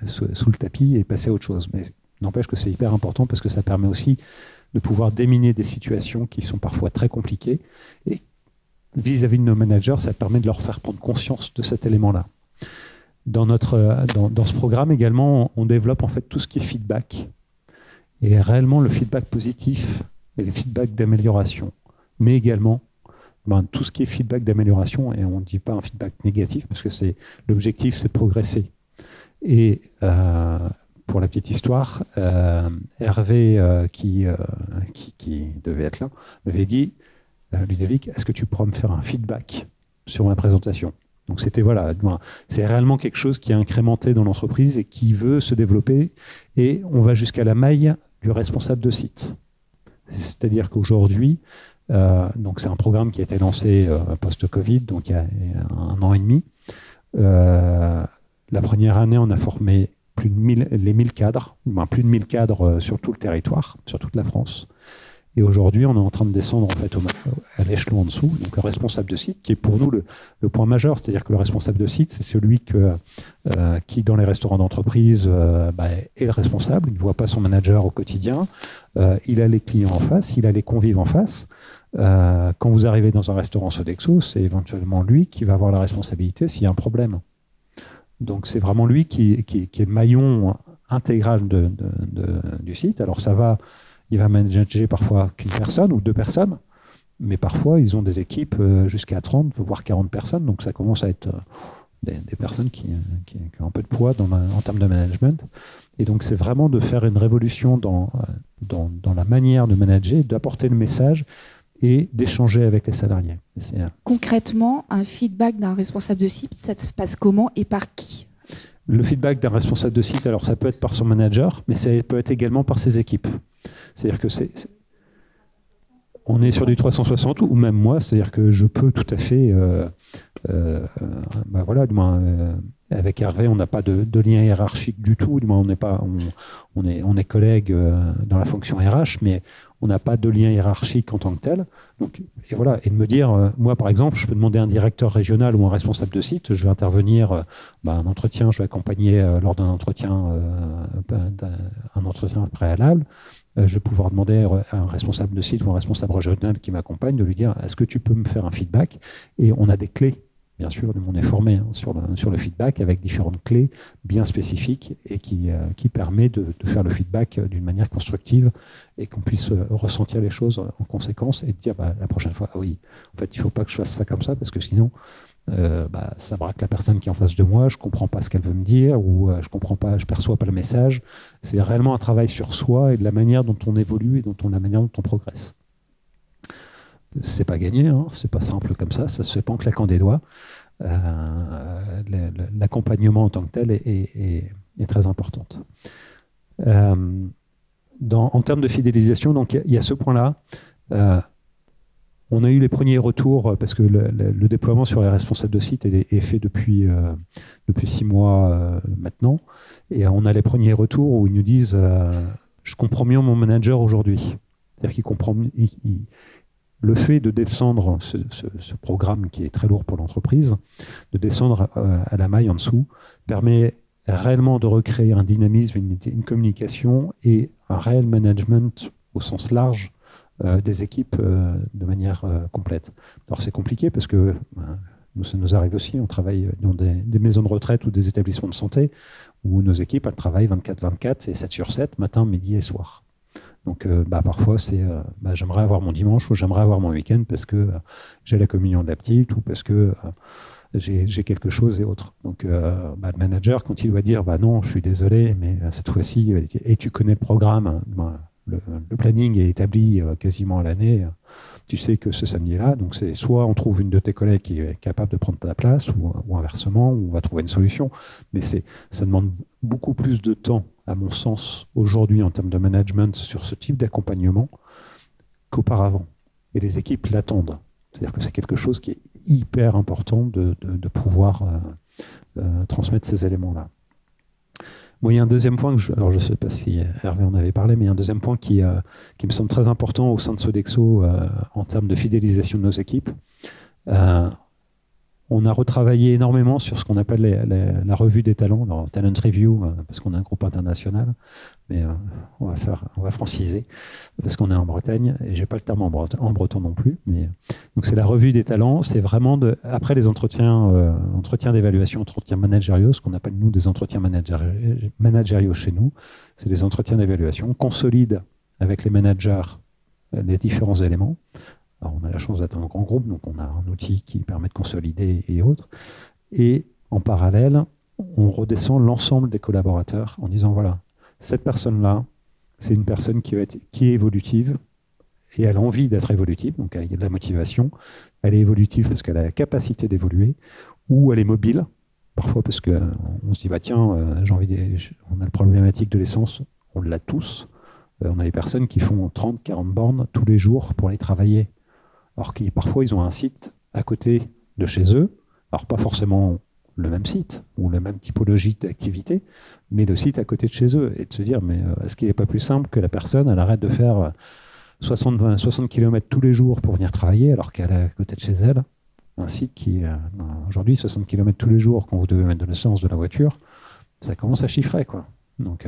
sous le tapis et passer à autre chose. Mais n'empêche que c'est hyper important, parce que ça permet aussi de pouvoir déminer des situations qui sont parfois très compliquées. Et vis-à-vis de nos managers, ça permet de leur faire prendre conscience de cet élément-là. Dans ce programme également, on développe en fait tout ce qui est feedback. Et réellement le feedback positif et les feedbacks d'amélioration. Mais également tout ce qui est feedback d'amélioration, et on ne dit pas un feedback négatif, parce que l'objectif, c'est de progresser. Et pour la petite histoire, Hervé, qui devait être là, m'avait dit, Ludovic, est-ce que tu pourras me faire un feedback sur ma présentation? Donc c'est réellement quelque chose qui est incrémenté dans l'entreprise et qui veut se développer, et on va jusqu'à la maille du responsable de site. C'est-à-dire qu'aujourd'hui, donc c'est un programme qui a été lancé post-Covid, donc il y a 1 an et demi. La première année, on a formé plus de 1000 cadres, plus de 1000 cadres sur tout le territoire, sur toute la France. Et aujourd'hui, on est en train de descendre en fait à l'échelon en dessous, donc le responsable de site, qui est pour nous le point majeur. C'est-à-dire que le responsable de site, c'est celui qui, dans les restaurants d'entreprise, est le responsable. Il ne voit pas son manager au quotidien. Il a les clients en face, il a les convives en face. Quand vous arrivez dans un restaurant Sodexo, c'est éventuellement lui qui va avoir la responsabilité s'il y a un problème. Donc c'est vraiment lui qui est maillon intégral du site. Alors il va manager parfois qu'une personne ou 2 personnes, mais parfois ils ont des équipes jusqu'à 30, voire 40 personnes, donc ça commence à être des personnes qui ont un peu de poids en termes de management. Et donc c'est vraiment de faire une révolution dans la manière de manager, d'apporter le message et d'échanger avec les salariés. Concrètement, un feedback d'un responsable de site, ça se passe comment et par qui? Le feedback d'un responsable de site, alors ça peut être par son manager, mais ça peut être également par ses équipes. C'est-à-dire que on est sur du 360, ou même moi, c'est-à-dire que je peux tout à fait... avec Hervé, on n'a pas de lien hiérarchique du tout. On est collègues dans la fonction RH, mais on n'a pas de lien hiérarchique en tant que tel. Donc, et voilà, et de me dire, moi par exemple, je peux demander à un directeur régional ou un responsable de site, je vais intervenir, un entretien, je vais accompagner lors d'un entretien, un entretien préalable. Je vais pouvoir demander à un responsable de site ou un responsable régional qui m'accompagne de lui dire, est-ce que tu peux me faire un feedback? Et on a des clés. Bien sûr, on est formé sur le feedback avec différentes clés bien spécifiques et qui permet de faire le feedback d'une manière constructive et qu'on puisse ressentir les choses en conséquence et de dire la prochaine fois, ah oui, en fait, il ne faut pas que je fasse ça comme ça parce que sinon, ça braque la personne qui est en face de moi, je ne comprends pas ce qu'elle veut me dire ou je comprends pas, je perçois pas le message. C'est réellement un travail sur soi et de la manière dont on évolue et la manière dont on progresse. C'est pas gagné, hein, c'est pas simple comme ça se fait pas en claquant des doigts. L'accompagnement en tant que tel est très importante. En termes de fidélisation, donc il y a ce point-là. On a eu les premiers retours parce que le déploiement sur les responsables de site est fait depuis 6 mois maintenant, et on a les premiers retours où ils nous disent je comprends mieux mon manager aujourd'hui. C'est-à-dire qu'il comprend le fait de descendre ce programme qui est très lourd pour l'entreprise, de descendre à la maille en dessous, permet réellement de recréer un dynamisme, une communication et un réel management au sens large des équipes de manière complète. Alors c'est compliqué parce que ça nous arrive aussi, on travaille dans des maisons de retraite ou des établissements de santé où nos équipes elles travaillent 24/24 et 7/7, matin, midi et soir. Donc parfois c'est j'aimerais avoir mon dimanche ou j'aimerais avoir mon week-end parce que j'ai la communion de la petite ou parce que j'ai quelque chose et autre. Donc le manager, quand il doit dire non, je suis désolé, mais cette fois-ci, et tu connais le programme, le planning est établi quasiment à l'année, tu sais que ce samedi-là, donc c'est soit on trouve une de tes collègues qui est capable de prendre ta place ou inversement, on va trouver une solution. Mais ça demande beaucoup plus de temps, à mon sens, aujourd'hui en termes de management sur ce type d'accompagnement qu'auparavant. Et les équipes l'attendent. C'est-à-dire que c'est quelque chose qui est hyper important de pouvoir transmettre ces éléments-là. Moi, il y a un deuxième point, alors je ne sais pas si Hervé en avait parlé, mais il y a un deuxième point qui me semble très important au sein de Sodexo en termes de fidélisation de nos équipes. On a retravaillé énormément sur ce qu'on appelle la revue des talents, alors Talent Review, parce qu'on est un groupe international, mais on va franciser, parce qu'on est en Bretagne, et j'ai pas le terme en breton non plus. Donc c'est la revue des talents, c'est vraiment après les entretiens d'évaluation, entretiens managériaux, ce qu'on appelle nous des entretiens managériaux chez nous, c'est des entretiens d'évaluation, on consolide avec les managers les différents éléments. Alors, on a la chance d'être un grand groupe, donc on a un outil qui permet de consolider et autres. Et en parallèle, on redescend l'ensemble des collaborateurs en disant, voilà, cette personne-là, c'est une personne qui est évolutive et elle a envie d'être évolutive, donc il y a de la motivation. Elle est évolutive parce qu'elle a la capacité d'évoluer, ou elle est mobile, parfois parce qu'on se dit, tiens, on a la problématique de l'essence, on l'a tous. On a des personnes qui font 30, 40 bornes tous les jours pour aller travailler. Alors que parfois, ils ont un site à côté de chez eux. Alors, pas forcément le même site ou la même typologie d'activité, mais le site à côté de chez eux. Et de se dire, mais est-ce qu'il n'est pas plus simple que la personne, elle arrête de faire 60 km tous les jours pour venir travailler, alors qu'elle est à côté de chez elle un site qui, aujourd'hui, 60 km tous les jours, quand vous devez mettre de l'essence de la voiture, ça commence à chiffrer, quoi. Donc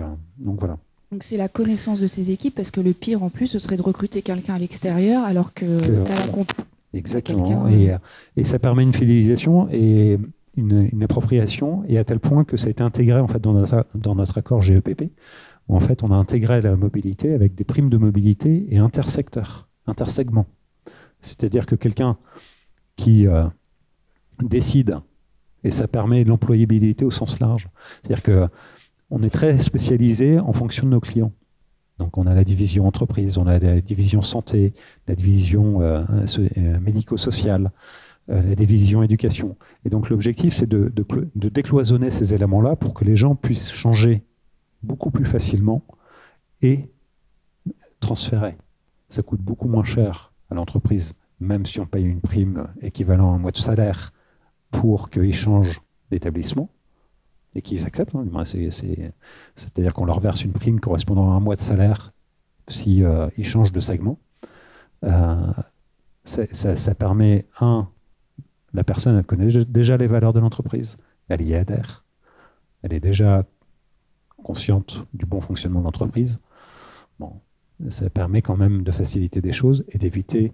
voilà. Donc c'est la connaissance de ces équipes, parce que le pire en plus, ce serait de recruter quelqu'un à l'extérieur, alors que tu as la comp. Exactement. Et ça permet une fidélisation et une appropriation, et à tel point que ça a été intégré en fait, dans notre accord GEPP, où en fait on a intégré la mobilité avec des primes de mobilité et intersecteur, intersegment. C'est-à-dire que quelqu'un qui décide, et ça permet de l'employabilité au sens large, c'est-à-dire que on est très spécialisé en fonction de nos clients. Donc on a la division entreprise, on a la division santé, la division médico-sociale, la division éducation. Et donc l'objectif, c'est de décloisonner ces éléments-là pour que les gens puissent changer beaucoup plus facilement et transférer. Ça coûte beaucoup moins cher à l'entreprise, même si on paye une prime équivalent à un mois de salaire pour qu'ils changent d'établissement. Et qu'ils acceptent. Hein. C'est-à-dire qu'on leur verse une prime correspondant à un mois de salaire si il change de segment. Ça permet, la personne elle connaît déjà les valeurs de l'entreprise, elle y adhère, elle est déjà consciente du bon fonctionnement de l'entreprise. Bon, ça permet quand même de faciliter des choses et d'éviter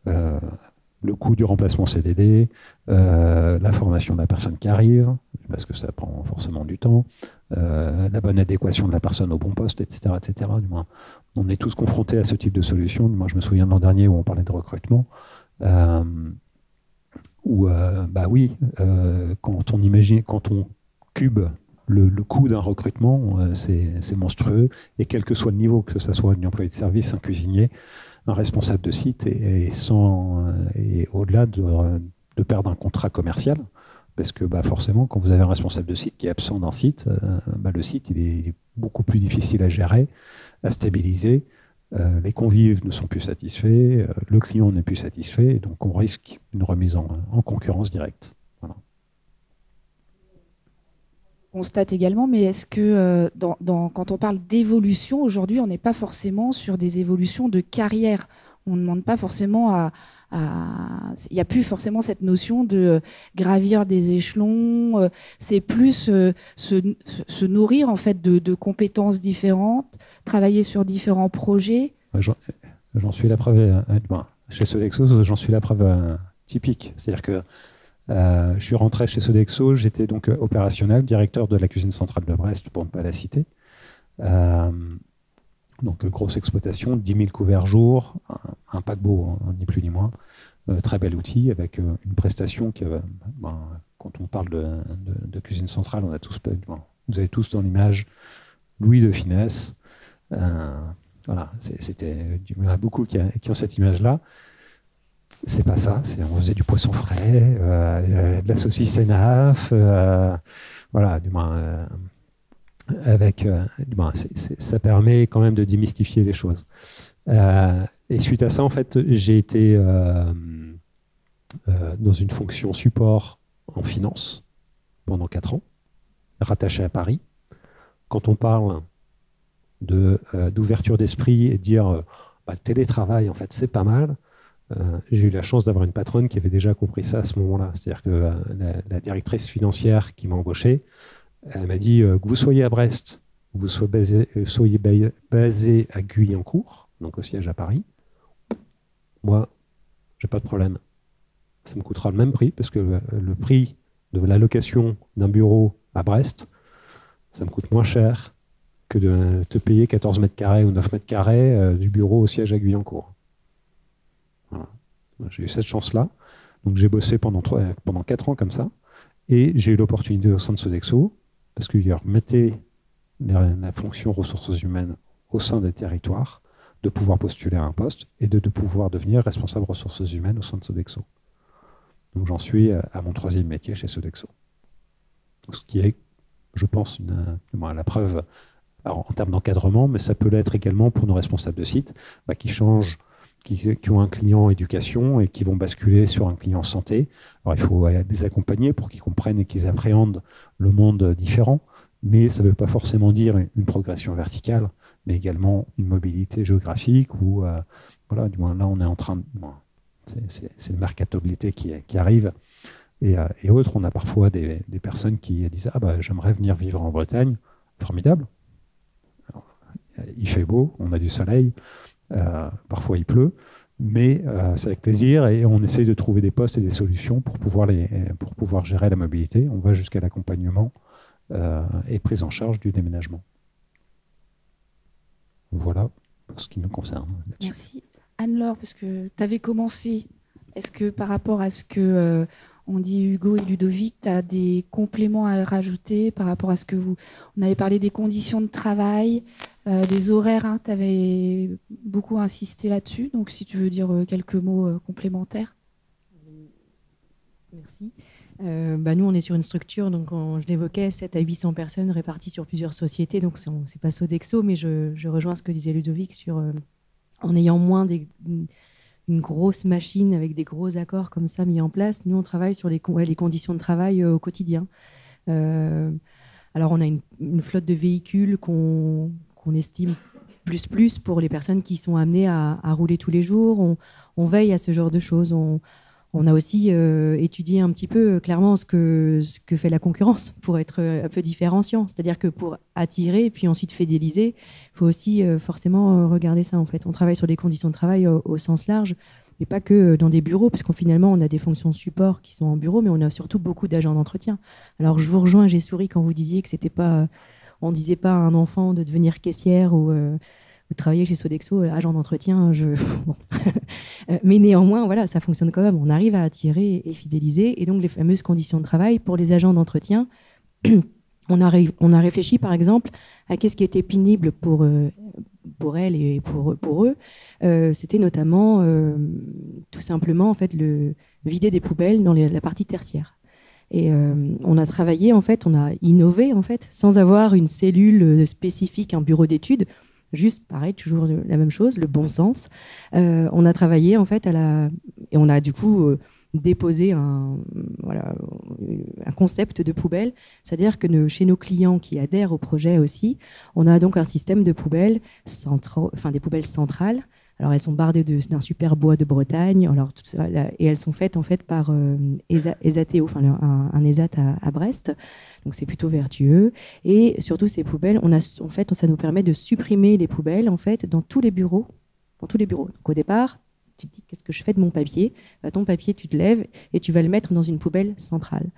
le coût du remplacement CDD, la formation de la personne qui arrive, parce que ça prend forcément du temps, la bonne adéquation de la personne au bon poste, etc. etc. Du moins, on est tous confrontés à ce type de solution. Moi, je me souviens de l'an dernier où on parlait de recrutement, où, quand on cube le coût d'un recrutement, c'est monstrueux, et quel que soit le niveau, que ce soit un employé de service, un cuisinier, un responsable de site, et au-delà de perdre un contrat commercial, parce que forcément, quand vous avez un responsable de site qui est absent d'un site, le site il est beaucoup plus difficile à gérer, à stabiliser, les convives ne sont plus satisfaits, le client n'est plus satisfait, et donc on risque une remise en concurrence directe. Voilà. On constate également, mais est-ce que quand on parle d'évolution, aujourd'hui, on n'est pas forcément sur des évolutions de carrière. On ne demande pas forcément il n'y a plus forcément cette notion de gravir des échelons. C'est plus se nourrir en fait de compétences différentes, travailler sur différents projets. J'en suis la preuve. Chez Sodexo, j'en suis la preuve typique. C'est-à-dire que je suis rentré chez Sodexo, j'étais donc opérationnel, directeur de la cuisine centrale de Brest, pour ne pas la citer. Donc grosse exploitation, 10 000 couverts jour, un paquebot, ni plus ni moins. Très bel outil, avec une prestation qui, quand on parle de cuisine centrale, vous avez tous dans l'image Louis de Finesse. Voilà, il y en a beaucoup qui ont cette image-là. C'est pas ça, on faisait du poisson frais, de la saucisse Enaf, voilà, du moins, ça permet quand même de démystifier les choses. Et suite à ça, en fait, j'ai été dans une fonction support en finance pendant 4 ans, rattaché à Paris. Quand on parle d'ouverture d'esprit et de dire le télétravail, en fait, c'est pas mal, j'ai eu la chance d'avoir une patronne qui avait déjà compris ça à ce moment-là. C'est-à-dire que la directrice financière qui m'a embauché, elle m'a dit que vous soyez à Brest, que vous soyez basé à Guyancourt, donc au siège à Paris, moi, j'ai pas de problème. Ça me coûtera le même prix, parce que le prix de la location d'un bureau à Brest, ça me coûte moins cher que de te payer 14 mètres carrés ou 9 mètres carrés du bureau au siège à Guyancourt. Voilà. J'ai eu cette chance-là. Donc j'ai bossé pendant 4 ans comme ça. Et j'ai eu l'opportunité au sein de Sodexo, parce qu'ils remettaient la fonction ressources humaines au sein des territoires, de pouvoir postuler à un poste et de pouvoir devenir responsable ressources humaines au sein de Sodexo. Donc j'en suis à mon 3e métier chez Sodexo. Ce qui est, je pense, la preuve en termes d'encadrement, mais ça peut l'être également pour nos responsables de site qui changent, qui ont un client éducation et qui vont basculer sur un client santé. Alors il faut les accompagner pour qu'ils comprennent et qu'ils appréhendent le monde différent, mais ça ne veut pas forcément dire une progression verticale, mais également une mobilité géographique où, voilà, du moins là on est en train de... c'est le mercatabilité qui arrive. Et autres, on a parfois des personnes qui disent « Ah j'aimerais venir vivre en Bretagne ». Formidable. Alors, il fait beau, on a du soleil, parfois il pleut, mais c'est avec plaisir et on essaye de trouver des postes et des solutions pour pouvoir gérer la mobilité. On va jusqu'à l'accompagnement et prise en charge du déménagement. Voilà pour ce qui nous concerne. Merci. Anne-Laure, parce que tu avais commencé, est-ce que par rapport à ce que on dit Hugo et Ludovic, tu as des compléments à rajouter par rapport à ce que on avait parlé des conditions de travail, des horaires, hein, tu avais beaucoup insisté là-dessus, donc si tu veux dire quelques mots complémentaires. Merci. Nous, on est sur une structure, donc je l'évoquais, 700 à 800 personnes réparties sur plusieurs sociétés, donc c'est pas Sodexo, mais je rejoins ce que disait Ludovic sur en ayant moins une grosse machine avec des gros accords comme ça mis en place. Nous, on travaille sur les conditions de travail au quotidien. Alors, on a une flotte de véhicules qu'on estime plus pour les personnes qui sont amenées à rouler tous les jours. On veille à ce genre de choses. On a aussi étudié un petit peu clairement ce que fait la concurrence pour être un peu différenciant. C'est-à-dire que pour attirer et puis ensuite fidéliser, il faut aussi forcément regarder ça en fait. On travaille sur les conditions de travail au sens large, mais pas que dans des bureaux, parce qu'on finalement on a des fonctions de support qui sont en bureau, mais on a surtout beaucoup d'agents d'entretien. Alors je vous rejoins, j'ai souri quand vous disiez que c'était pas, on disait pas à un enfant de devenir caissière ou travailler chez Sodexo, agent d'entretien, bon. Mais néanmoins, voilà, ça fonctionne quand même. On arrive à attirer et fidéliser. Et donc, les fameuses conditions de travail pour les agents d'entretien, on a réfléchi, par exemple, à qu'est-ce qui était pénible pour elles et pour eux. C'était notamment, tout simplement, en fait, vider des poubelles dans la partie tertiaire. Et on a travaillé, en fait, on a innové, en fait, sans avoir une cellule spécifique, un bureau d'études. Juste, pareil, toujours la même chose, le bon sens. On a travaillé, en fait, et on a du coup déposé un concept de poubelle. C'est-à-dire que chez nos clients qui adhèrent au projet aussi, on a donc un système de poubelles des poubelles centrales. Alors, elles sont bardées d'un super bois de Bretagne. Alors, tout ça, et elles sont faites en fait par Esateo, un ESAT à Brest. Donc, c'est plutôt vertueux. Et surtout, ces poubelles, ça nous permet de supprimer les poubelles en fait dans tous les bureaux. Donc, au départ, tu te dis qu'est-ce que je fais de mon papier ? Ton papier, tu te lèves et tu vas le mettre dans une poubelle centrale.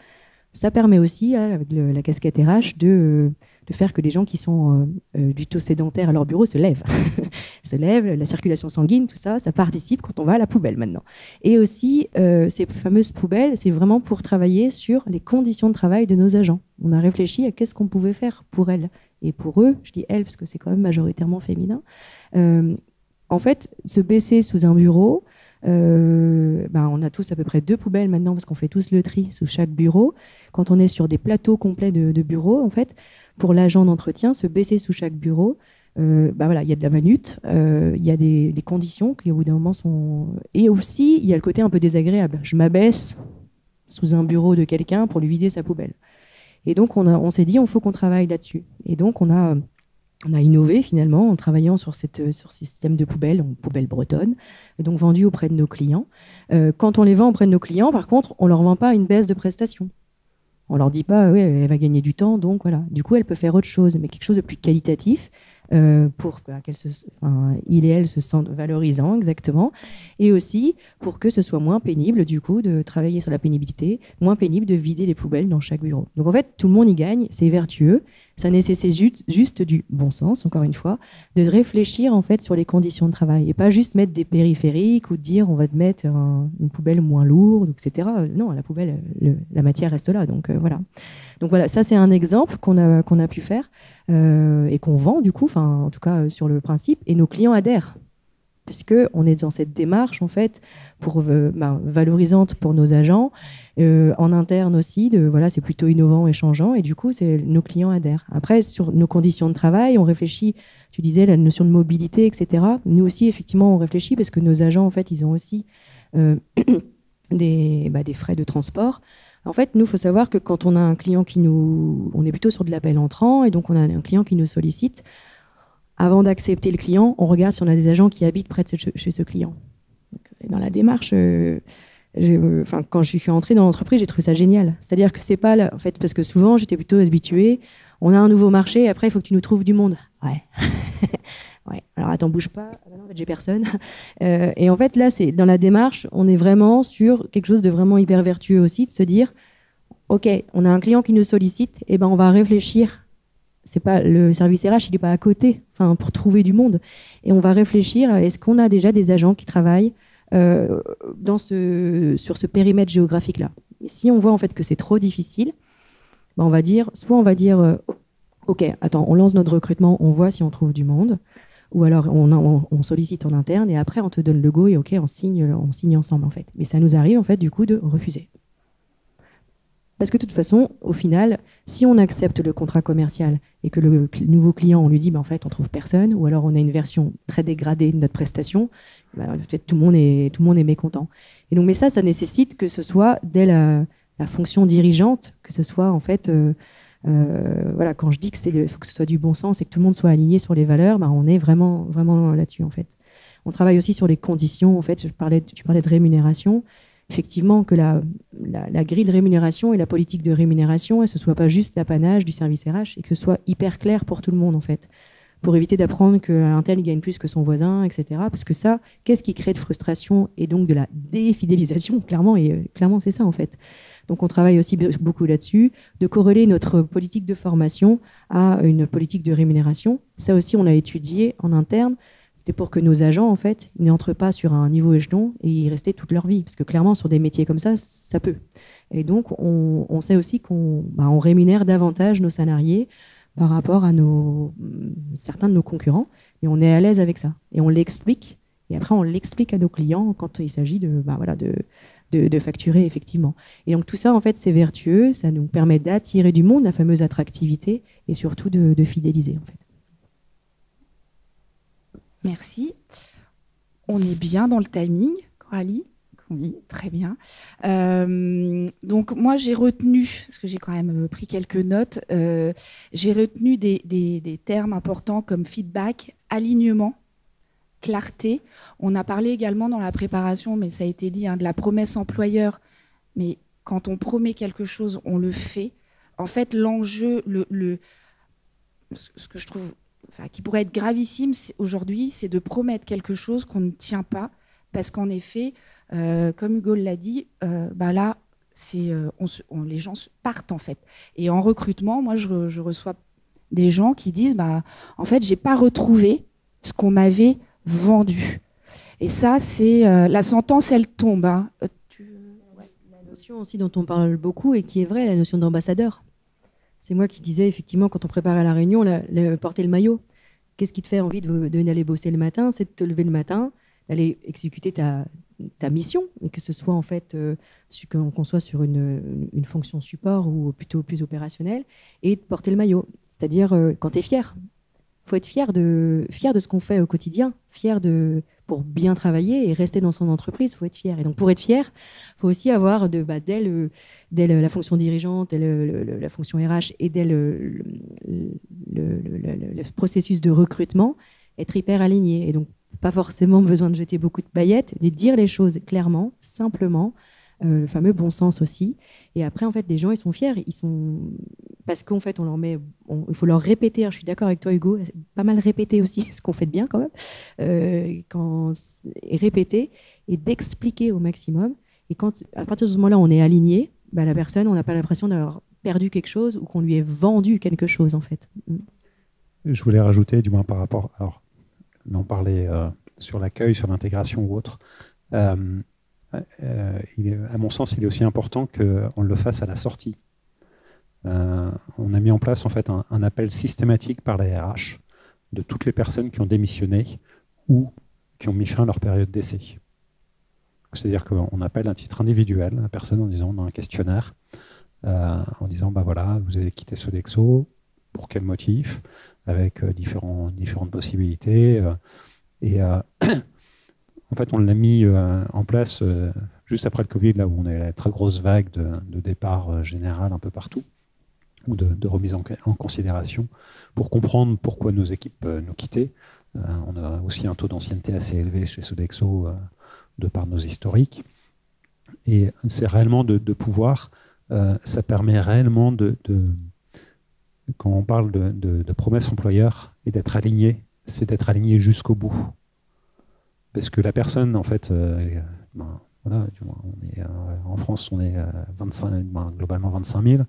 Ça permet aussi, avec la casquette RH, de faire que les gens qui sont du taux sédentaire à leur bureau se lèvent. Se lèvent, la circulation sanguine, tout ça, ça participe quand on va à la poubelle maintenant. Et aussi, ces fameuses poubelles, c'est vraiment pour travailler sur les conditions de travail de nos agents. On a réfléchi à qu'est-ce qu'on pouvait faire pour elles. Et pour eux, je dis elles parce que c'est quand même majoritairement féminin, en fait, se baisser sous un bureau, on a tous à peu près 2 poubelles maintenant parce qu'on fait tous le tri sous chaque bureau. Quand on est sur des plateaux complets de bureaux, en fait, pour l'agent d'entretien, se baisser sous chaque bureau, il y a de la manute, il y a des conditions qui au bout d'un moment sont... Et aussi, il y a le côté un peu désagréable. Je m'abaisse sous un bureau de quelqu'un pour lui vider sa poubelle. Et donc, on s'est dit, il faut qu'on travaille là-dessus. Et donc, on a innové finalement en travaillant sur ce système de poubelles, en poubelles bretonnes, et donc vendues auprès de nos clients. Quand on les vend auprès de nos clients, par contre, on ne leur vend pas une baisse de prestations. On ne leur dit pas, oui, elle va gagner du temps, donc voilà. Du coup, elle peut faire autre chose, mais quelque chose de plus qualitatif pour il et elle se sentent valorisants, exactement. Et aussi pour que ce soit moins pénible, du coup, de travailler sur la pénibilité, moins pénible de vider les poubelles dans chaque bureau. Donc en fait, tout le monde y gagne, c'est vertueux. Ça nécessite juste du bon sens, encore une fois, de réfléchir en fait sur les conditions de travail et pas juste mettre des périphériques ou dire on va te mettre une poubelle moins lourde, etc. Non, la poubelle, la matière reste là. Donc voilà. Donc voilà, ça c'est un exemple qu'on a pu faire et qu'on vend du coup, en tout cas sur le principe, et nos clients adhèrent. Parce qu'on est dans cette démarche en fait valorisante pour nos agents, en interne aussi, c'est plutôt innovant et changeant, et du coup nos clients adhèrent. Après, sur nos conditions de travail, on réfléchit, tu disais la notion de mobilité, etc. Nous aussi, effectivement, on réfléchit parce que nos agents, en fait, ils ont aussi des frais de transport. En fait, nous, il faut savoir que quand on a un client on est plutôt sur de l'appel entrant, et donc on a un client qui nous sollicite. Avant d'accepter le client, on regarde si on a des agents qui habitent près de chez ce client. Donc, dans la démarche, quand je suis entrée dans l'entreprise, j'ai trouvé ça génial. C'est-à-dire que c'est pas, en fait, parce que souvent, j'étais plutôt habituée. On a un nouveau marché, et après, il faut que tu nous trouves du monde. Ouais. Ouais. Alors, attends, bouge pas. Ah, non, en fait, j'ai personne. Et en fait, là, c'est dans la démarche, on est vraiment sur quelque chose de vraiment hyper vertueux aussi, de se dire, OK, on a un client qui nous sollicite, et on va réfléchir. C'est pas le service RH, il n'est pas à côté, pour trouver du monde. Et on va réfléchir à est-ce qu'on a déjà des agents qui travaillent sur ce périmètre géographique-là. Et si on voit en fait que c'est trop difficile, on va dire, OK, attends, on lance notre recrutement, on voit si on trouve du monde, ou alors on sollicite en interne et après on te donne le go et OK, on signe ensemble en fait. Mais ça nous arrive en fait du coup de refuser. Parce que de toute façon, au final, si on accepte le contrat commercial et que le nouveau client, on lui dit en fait, on trouve personne, ou alors on a une version très dégradée de notre prestation, peut-être tout le monde est mécontent. Et donc, mais ça nécessite que ce soit dès la fonction dirigeante, que ce soit en fait Voilà, quand je dis qu'il faut que ce soit du bon sens et que tout le monde soit aligné sur les valeurs, on est vraiment, vraiment là-dessus, en fait. On travaille aussi sur les conditions. En fait, tu parlais de rémunération. Effectivement, que la grille de rémunération et la politique de rémunération, ce ne soit pas juste l'apanage du service RH et que ce soit hyper clair pour tout le monde, en fait, pour éviter d'apprendre qu'un tel gagne plus que son voisin, etc. Parce que ça, qu'est-ce qui crée de frustration et donc de la défidélisation, clairement, et clairement, c'est ça, en fait. Donc, on travaille aussi beaucoup là-dessus, de corréler notre politique de formation à une politique de rémunération. Ça aussi, on l'a étudié en interne. C'était pour que nos agents, en fait, n'entrent pas sur un niveau échelon et y rester toute leur vie. Parce que clairement, sur des métiers comme ça peut. Et donc, on sait aussi qu'on rémunère davantage nos salariés par rapport à certains de nos concurrents. Et on est à l'aise avec ça. Et on l'explique. Et après, on l'explique à nos clients quand il s'agit de facturer, effectivement. Et donc, tout ça, en fait, c'est vertueux. Ça nous permet d'attirer du monde, la fameuse attractivité, et surtout de fidéliser, en fait. Merci. On est bien dans le timing, Coralie. Oui, très bien. Donc moi j'ai retenu, parce que j'ai quand même pris quelques notes, j'ai retenu des termes importants comme feedback, alignement, clarté. On a parlé également dans la préparation, mais ça a été dit, de la promesse employeur. Mais quand on promet quelque chose, on le fait. En fait, l'enjeu, ce que je trouve qui pourrait être gravissime aujourd'hui, c'est de promettre quelque chose qu'on ne tient pas, parce qu'en effet, comme Hugo l'a dit, là, les gens partent en fait. Et en recrutement, moi, je reçois des gens qui disent, en fait, j'ai pas retrouvé ce qu'on m'avait vendu. Et ça, c'est la sentence, elle tombe. La notion aussi dont on parle beaucoup et qui est vraie, la notion d'ambassadeur. C'est moi qui disais, effectivement, quand on préparait la réunion, porter le maillot. Qu'est-ce qui te fait envie d'aller bosser le matin? C'est de te lever le matin, d'aller exécuter ta mission, mais que ce soit en fait qu'on soit sur une fonction support ou plutôt plus opérationnelle, et de porter le maillot. C'est-à-dire quand tu es fier. Il faut être fier de ce qu'on fait au quotidien, pour bien travailler et rester dans son entreprise, il faut être fier. Et donc pour être fier, il faut aussi avoir dès la fonction dirigeante, dès la fonction RH et dès le processus de recrutement, être hyper aligné. Et donc pas forcément besoin de jeter beaucoup de paillettes, mais de dire les choses clairement, simplement, le fameux bon sens aussi. Et après, en fait, les gens, ils sont fiers. Parce qu'en fait, il faut leur répéter. Je suis d'accord avec toi, Hugo, pas mal répéter aussi ce qu'on fait de bien quand même. Et répéter et d'expliquer au maximum. Et à partir de ce moment-là, on est aligné, la personne, on n'a pas l'impression d'avoir perdu quelque chose ou qu'on lui ait vendu quelque chose, en fait. Je voulais rajouter, du moins par rapport... Alors, on parlait sur l'accueil, sur l'intégration ou autre. À mon sens, il est aussi important qu'on le fasse à la sortie. On a mis en place en fait un appel systématique par la RH de toutes les personnes qui ont démissionné ou qui ont mis fin à leur période d'essai. C'est-à-dire qu'on appelle à titre individuel la personne en disant dans un questionnaire, en disant voilà, vous avez quitté Sodexo, pour quel motif, avec différentes possibilités. En fait, on l'a mis en place juste après le Covid, là où on a la très grosse vague de départ général un peu partout, ou de remise en considération, pour comprendre pourquoi nos équipes nous quittaient. On a aussi un taux d'ancienneté assez élevé chez Sodexo de par nos historiques. Et c'est réellement de pouvoir, ça permet réellement quand on parle de promesse employeur et d'être aligné, c'est d'être aligné jusqu'au bout. Parce que la personne, en fait, voilà, en France, on est globalement 25 000.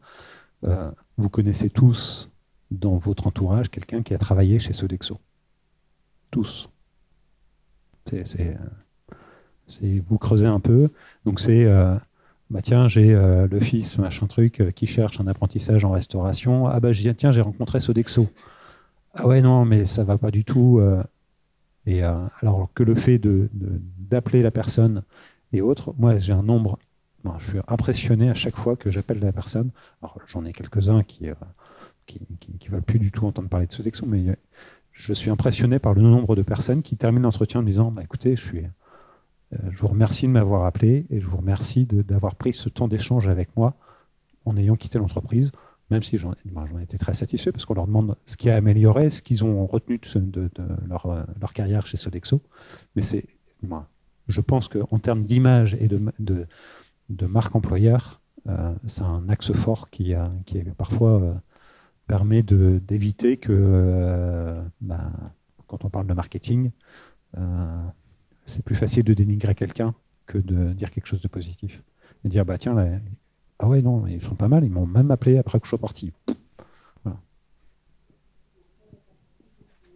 Vous connaissez tous dans votre entourage quelqu'un qui a travaillé chez Sodexo. Tous. Vous creusez un peu. Donc c'est, tiens, j'ai le fils, machin truc, qui cherche un apprentissage en restauration. Ah tiens, j'ai rencontré Sodexo. Ah ouais, non, mais ça va pas du tout. Alors que le fait d'appeler la personne et autres, moi j'ai un nombre, je suis impressionné à chaque fois que j'appelle la personne. Alors j'en ai quelques-uns qui veulent plus du tout entendre parler de Sodexo, mais je suis impressionné par le nombre de personnes qui terminent l'entretien en me disant écoutez, je vous remercie de m'avoir appelé et je vous remercie d'avoir pris ce temps d'échange avec moi en ayant quitté l'entreprise. même si j'en ai été très satisfait, parce qu'on leur demande ce qui a amélioré, ce qu'ils ont retenu de leur carrière chez Sodexo. Mais je pense qu'en termes d'image et de marque employeur, c'est un axe fort qui parfois permet d'éviter que, quand on parle de marketing, c'est plus facile de dénigrer quelqu'un que de dire quelque chose de positif. Et dire, tiens, là, ah ouais, non, ils sont pas mal, ils m'ont même appelé après que je sois parti. Voilà.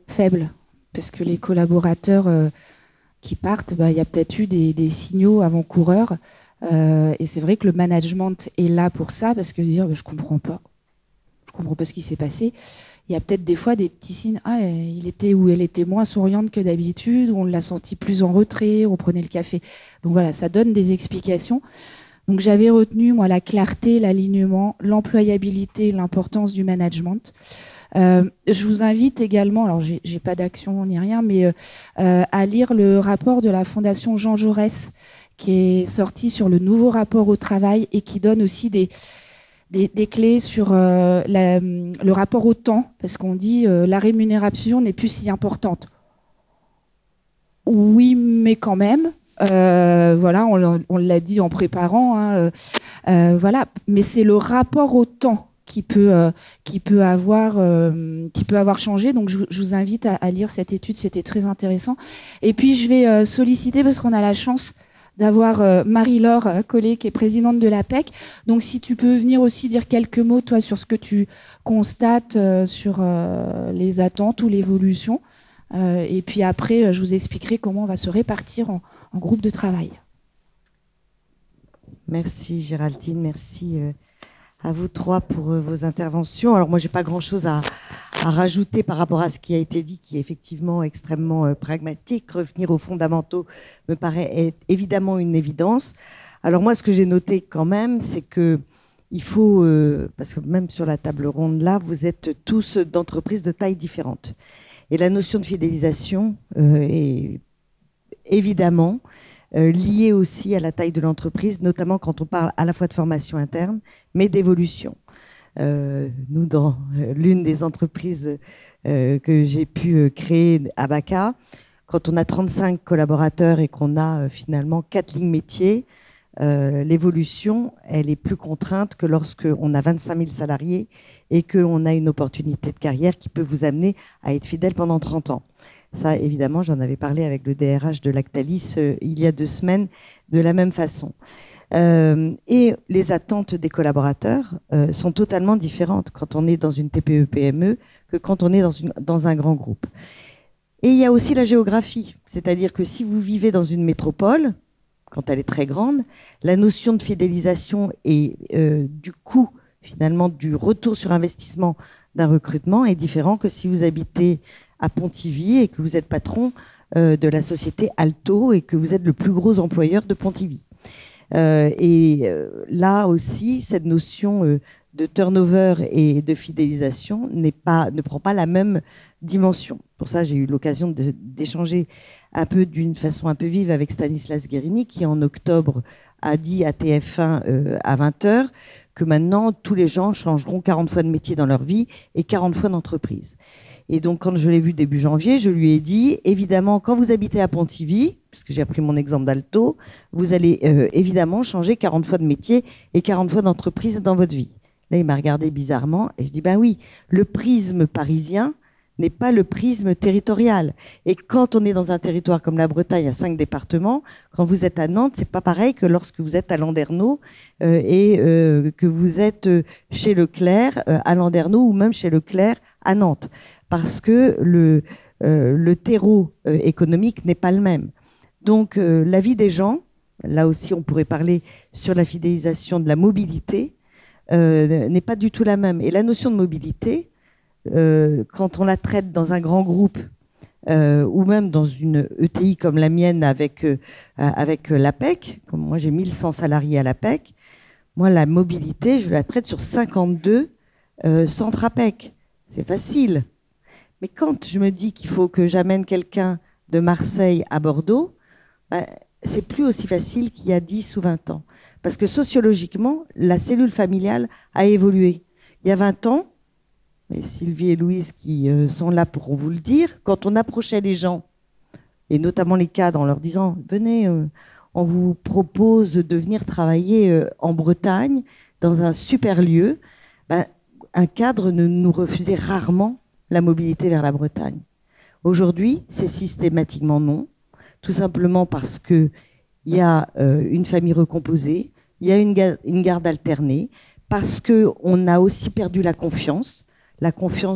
Faible, parce que les collaborateurs qui partent, il y a peut-être eu des signaux avant-coureurs. Et c'est vrai que le management est là pour ça, parce que dire, je comprends pas ce qui s'est passé. Il y a peut-être des fois des petits signes. Ah, il était ou elle était moins souriante que d'habitude, ou on l'a senti plus en retrait, on prenait le café. Donc voilà, ça donne des explications. Donc j'avais retenu, moi, la clarté, l'alignement, l'employabilité, l'importance du management. Je vous invite également, alors j'ai pas d'action ni rien, mais à lire le rapport de la Fondation Jean Jaurès, qui est sorti sur le nouveau rapport au travail et qui donne aussi des clés sur le rapport au temps, parce qu'on dit la rémunération n'est plus si importante. Oui, mais quand même. Voilà, on l'a dit en préparant. Voilà, mais c'est le rapport au temps qui peut avoir changé. Donc je vous invite à lire cette étude, c'était très intéressant. Et puis je vais solliciter, parce qu'on a la chance d'avoir Marie-Laure Collet, qui est présidente de l'APEC. Donc si tu peux venir aussi dire quelques mots, toi, sur ce que tu constates sur les attentes ou l'évolution. Et puis après, je vous expliquerai comment on va se répartir en groupe de travail. Merci Géraldine, merci à vous trois pour vos interventions. Alors moi, j'ai pas grand-chose à rajouter par rapport à ce qui a été dit, qui est effectivement extrêmement pragmatique. Revenir aux fondamentaux me paraît évidemment une évidence. Alors moi, ce que j'ai noté quand même, c'est que il faut, parce que même sur la table ronde là, vous êtes tous d'entreprises de taille différente. Et la notion de fidélisation est évidemment liée aussi à la taille de l'entreprise, notamment quand on parle à la fois de formation interne, mais d'évolution. Nous, dans l'une des entreprises que j'ai pu créer à Baca, quand on a 35 collaborateurs et qu'on a finalement 4 lignes métiers, l'évolution, elle est plus contrainte que lorsqu'on a 25 000 salariés et qu'on a une opportunité de carrière qui peut vous amener à être fidèle pendant 30 ans. Ça, évidemment, j'en avais parlé avec le DRH de Lactalis il y a 2 semaines, de la même façon. Et les attentes des collaborateurs sont totalement différentes quand on est dans une TPE-PME que quand on est dans un grand groupe. Et il y a aussi la géographie, c'est-à-dire que si vous vivez dans une métropole, quand elle est très grande, la notion de fidélisation et du coût, finalement, du retour sur investissement d'un recrutement est différent que si vous habitez à Pontivy et que vous êtes patron de la société Alto et que vous êtes le plus gros employeur de Pontivy. Là aussi, cette notion de turnover et de fidélisation ne prend pas la même dimension. Pour ça, j'ai eu l'occasion d'échanger un peu d'une façon un peu vive avec Stanislas Guérini, qui en octobre a dit à TF1 à 20h que maintenant, tous les gens changeront 40 fois de métier dans leur vie et 40 fois d'entreprise. Et donc, quand je l'ai vu début janvier, je lui ai dit, évidemment, quand vous habitez à Pontivy, puisque j'ai pris mon exemple d'Alto, vous allez évidemment changer 40 fois de métier et 40 fois d'entreprise dans votre vie. Là, il m'a regardé bizarrement et je dis, ben oui, le prisme parisien n'est pas le prisme territorial. Et quand on est dans un territoire comme la Bretagne, à 5 départements, quand vous êtes à Nantes, c'est pas pareil que lorsque vous êtes à Landerneau et que vous êtes chez Leclerc à Landerneau ou même chez Leclerc à Nantes. Parce que le terreau économique n'est pas le même. Donc la vie des gens, là aussi on pourrait parler sur la fidélisation de la mobilité, n'est pas du tout la même. Et la notion de mobilité, quand on la traite dans un grand groupe ou même dans une ETI comme la mienne avec l'APEC, comme moi j'ai 1100 salariés à l'APEC, moi la mobilité, je la traite sur 52 centres APEC. C'est facile. Mais quand je me dis qu'il faut que j'amène quelqu'un de Marseille à Bordeaux, c'est plus aussi facile qu'il y a 10 ou 20 ans. Parce que sociologiquement, la cellule familiale a évolué. Il y a 20 ans, et Sylvie et Louise qui sont là pourront vous le dire, quand on approchait les gens, et notamment les cadres, en leur disant « Venez, on vous propose de venir travailler en Bretagne, dans un super lieu », ben, un cadre nous refusait rarement la mobilité vers la Bretagne. Aujourd'hui, c'est systématiquement non, tout simplement parce qu'il y a une famille recomposée, il y a une garde alternée, parce qu'on a aussi perdu la confiance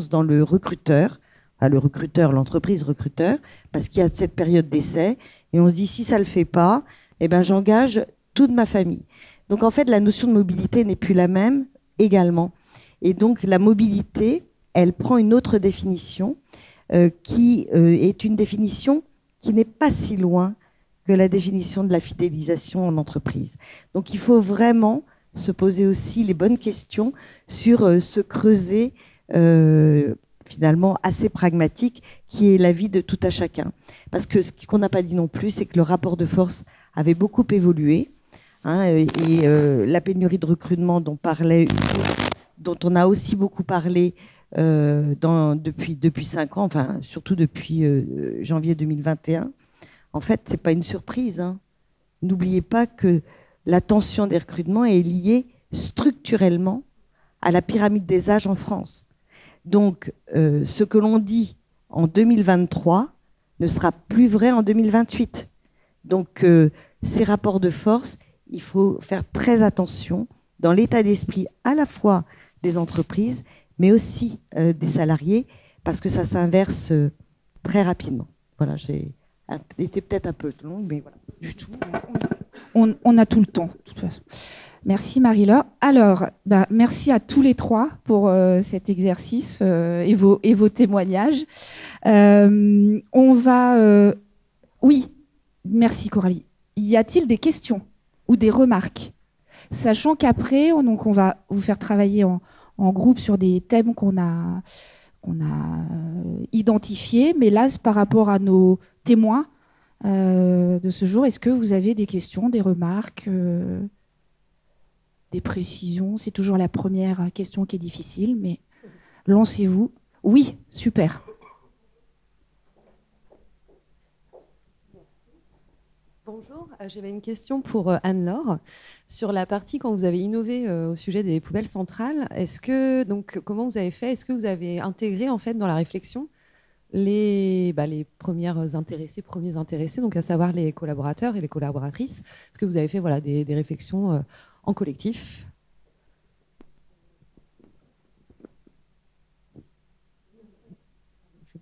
dans le recruteur, l'entreprise recruteur, parce qu'il y a cette période d'essai, et on se dit si ça ne le fait pas, eh ben, j'engage toute ma famille. Donc en fait, la notion de mobilité n'est plus la même également. Et donc la mobilité, elle prend une autre définition qui est une définition qui n'est pas si loin que la définition de la fidélisation en entreprise. Donc il faut vraiment se poser aussi les bonnes questions sur ce creuset finalement assez pragmatique qui est la vie de tout à chacun. Parce que ce qu'on n'a pas dit non plus, c'est que le rapport de force avait beaucoup évolué. La pénurie de recrutement dont parlait Hugo, dont on a aussi beaucoup parlé depuis 5 ans, enfin surtout depuis janvier 2021, en fait, c'est pas une surprise. N'oubliez pas que la tension des recrutements est liée structurellement à la pyramide des âges en France. Donc, ce que l'on dit en 2023 ne sera plus vrai en 2028. Donc, ces rapports de force, il faut faire très attention dans l'état d'esprit à la fois des entreprises, mais aussi des salariés, parce que ça s'inverse très rapidement. Voilà, j'ai été peut-être un peu longue, mais voilà, du tout. On a tout le temps, de toute façon. Merci Marie-Laure. Alors, merci à tous les trois pour cet exercice et vos témoignages. On va... Oui, merci Coralie. Y a-t-il des questions ou des remarques? Sachant qu'après, on va vous faire travailler en groupe sur des thèmes qu'on a identifiés, mais là, par rapport à nos témoins de ce jour, est-ce que vous avez des questions, des remarques, des précisions? C'est toujours la première question qui est difficile, mais lancez-vous. Oui, super. Bonjour, j'avais une question pour Anne-Laure sur la partie quand vous avez innové au sujet des poubelles centrales. Comment vous avez fait? Est-ce que vous avez intégré en fait dans la réflexion les premiers intéressés, donc à savoir les collaborateurs et les collaboratrices? Est-ce que vous avez fait des réflexions en collectif?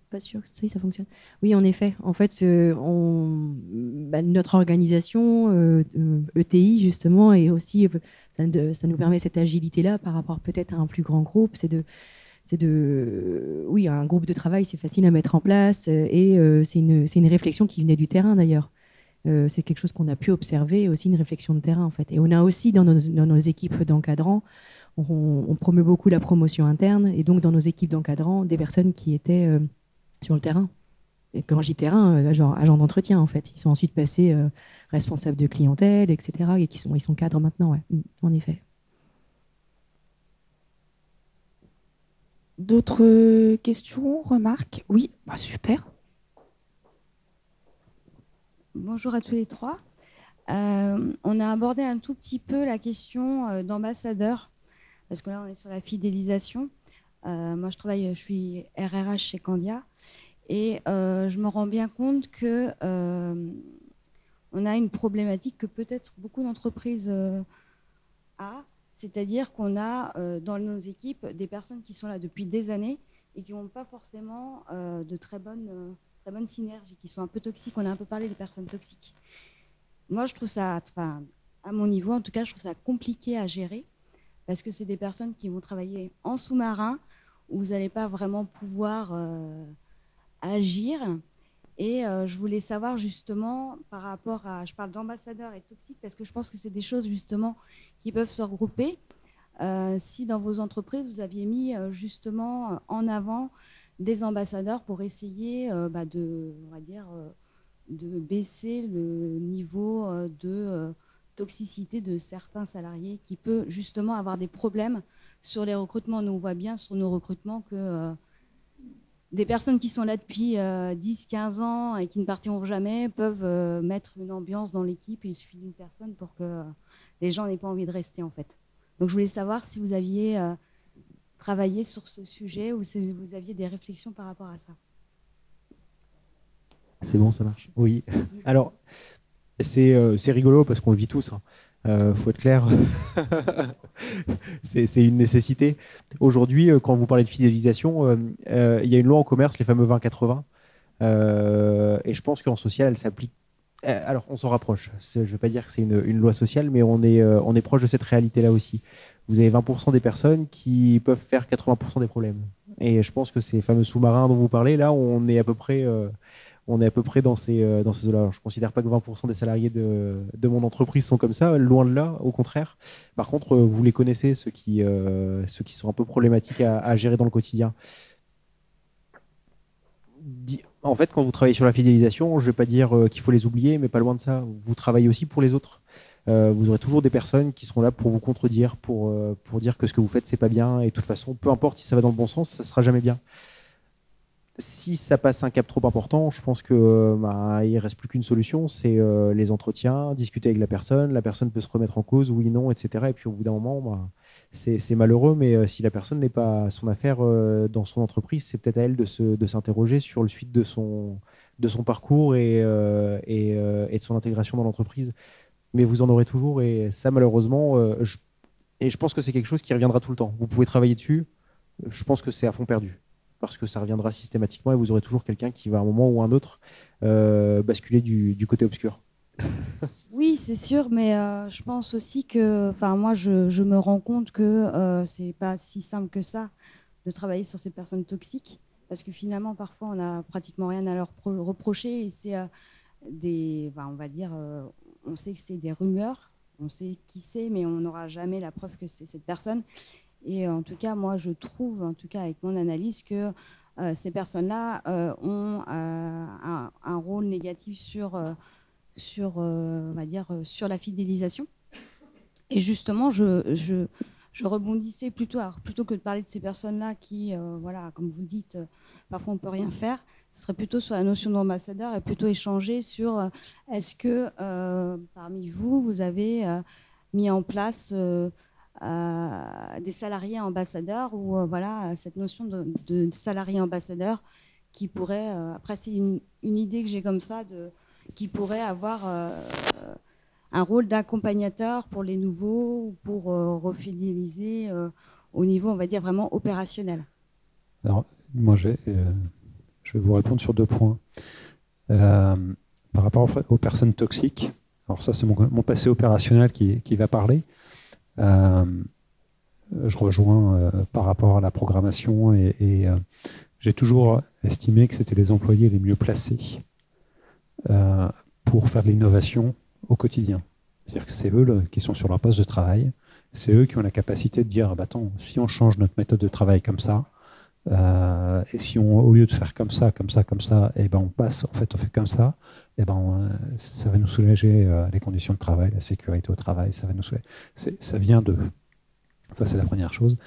Pas sûr que ça fonctionne. Oui, en effet. En fait, notre organisation ETI, justement, et aussi, ça nous permet cette agilité-là par rapport peut-être à un plus grand groupe. Oui, un groupe de travail, c'est facile à mettre en place et c'est une réflexion qui venait du terrain, d'ailleurs. C'est quelque chose qu'on a pu observer, aussi une réflexion de terrain, en fait. Et on a aussi, dans nos équipes d'encadrants, on promeut beaucoup la promotion interne, et donc dans nos équipes d'encadrants, des personnes qui étaient sur le terrain. Et quand je dis terrain, genre agent d'entretien, en fait. Ils sont ensuite passés responsables de clientèle, etc. Et ils sont cadres maintenant, ouais, en effet. D'autres questions, remarques? Oui, super. Bonjour à tous les trois. On a abordé un tout petit peu la question d'ambassadeur, parce que là, on est sur la fidélisation. Moi, je suis RRH chez Candia, et je me rends bien compte que on a une problématique que peut-être beaucoup d'entreprises a, c'est-à-dire qu'on a dans nos équipes des personnes qui sont là depuis des années et qui n'ont pas forcément de très bonnes synergies, qui sont un peu toxiques. On a un peu parlé des personnes toxiques. Moi, je trouve ça, à mon niveau, en tout cas, je trouve ça compliqué à gérer, parce que c'est des personnes qui vont travailler en sous-marin, où vous n'allez pas vraiment pouvoir agir. Et je voulais savoir justement par rapport à... Je parle d'ambassadeurs et toxiques parce que je pense que c'est des choses justement qui peuvent se regrouper. Si dans vos entreprises, vous aviez mis justement en avant des ambassadeurs pour essayer de baisser le niveau de toxicité de certains salariés qui peut justement avoir des problèmes sur les recrutements. Nous, on voit bien sur nos recrutements que des personnes qui sont là depuis 10-15 ans et qui ne partiront jamais peuvent mettre une ambiance dans l'équipe. Il suffit d'une personne pour que les gens n'aient pas envie de rester, en fait. Donc, je voulais savoir si vous aviez travaillé sur ce sujet ou si vous aviez des réflexions par rapport à ça. C'est bon, ça marche. Oui. Alors, c'est rigolo parce qu'on le vit tous. Faut être clair. C'est une nécessité. Aujourd'hui, quand vous parlez de fidélisation, il y a une loi en commerce, les fameux 20-80. Et je pense qu'en social, elle s'applique. Alors, on s'en rapproche. Je ne vais pas dire que c'est une loi sociale, mais on est proche de cette réalité-là aussi. Vous avez 20% des personnes qui peuvent faire 80% des problèmes. Et je pense que ces fameux sous-marins dont vous parlez, là, on est à peu près dans ces eaux-là. Je ne considère pas que 20% des salariés de mon entreprise sont comme ça, loin de là, au contraire. Par contre, vous les connaissez, ceux qui sont un peu problématiques à gérer dans le quotidien. En fait, quand vous travaillez sur la fidélisation, je ne vais pas dire qu'il faut les oublier, mais pas loin de ça. Vous travaillez aussi pour les autres. Vous aurez toujours des personnes qui seront là pour vous contredire, pour dire que ce que vous faites, c'est pas bien. Et de toute façon, peu importe si ça va dans le bon sens, ça ne sera jamais bien. Si ça passe un cap trop important, je pense qu'il ne reste plus qu'une solution, c'est les entretiens, discuter avec la personne peut se remettre en cause, oui, non, etc. Et puis au bout d'un moment, c'est malheureux, mais si la personne n'est pas à son affaire dans son entreprise, c'est peut-être à elle de s'interroger sur le suite de son parcours et de son intégration dans l'entreprise. Mais vous en aurez toujours, et ça malheureusement, je pense que c'est quelque chose qui reviendra tout le temps. Vous pouvez travailler dessus, je pense que c'est à fond perdu. Parce que ça reviendra systématiquement et vous aurez toujours quelqu'un qui va à un moment ou à un autre basculer du côté obscur. Oui, c'est sûr, mais je pense aussi que, moi, je me rends compte que c'est pas si simple que ça de travailler sur ces personnes toxiques, parce que finalement, parfois, on n'a pratiquement rien à leur reprocher et c'est on va dire, on sait que c'est des rumeurs, on sait qui c'est, mais on n'aura jamais la preuve que c'est cette personne. Et en tout cas, moi, je trouve, en tout cas avec mon analyse, que ces personnes-là ont un rôle négatif sur la fidélisation. Et justement, je rebondissais plutôt que de parler de ces personnes-là qui, comme vous le dites, parfois on ne peut rien faire. Ce serait plutôt sur la notion d'ambassadeur et plutôt échanger sur est-ce que parmi vous, vous avez mis en place des salariés ambassadeurs ou cette notion de salarié ambassadeur qui pourrait, après c'est une idée que j'ai comme ça, qui pourrait avoir un rôle d'accompagnateur pour les nouveaux ou pour refidéliser au niveau, on va dire, vraiment opérationnel. Alors, moi, je vais vous répondre sur 2 points. Par rapport aux personnes toxiques, alors ça, c'est mon passé opérationnel qui va parler. Je rejoins par rapport à la programmation et j'ai toujours estimé que c'était les employés les mieux placés pour faire de l'innovation au quotidien. C'est-à-dire que c'est eux qui sont sur leur poste de travail, c'est eux qui ont la capacité de dire attends, si on change notre méthode de travail comme ça, et si au lieu de faire comme ça, et ben on fait comme ça, et ben ça va nous soulager les conditions de travail, la sécurité au travail, ça va nous soulager. Ça vient de ça, c'est la première chose,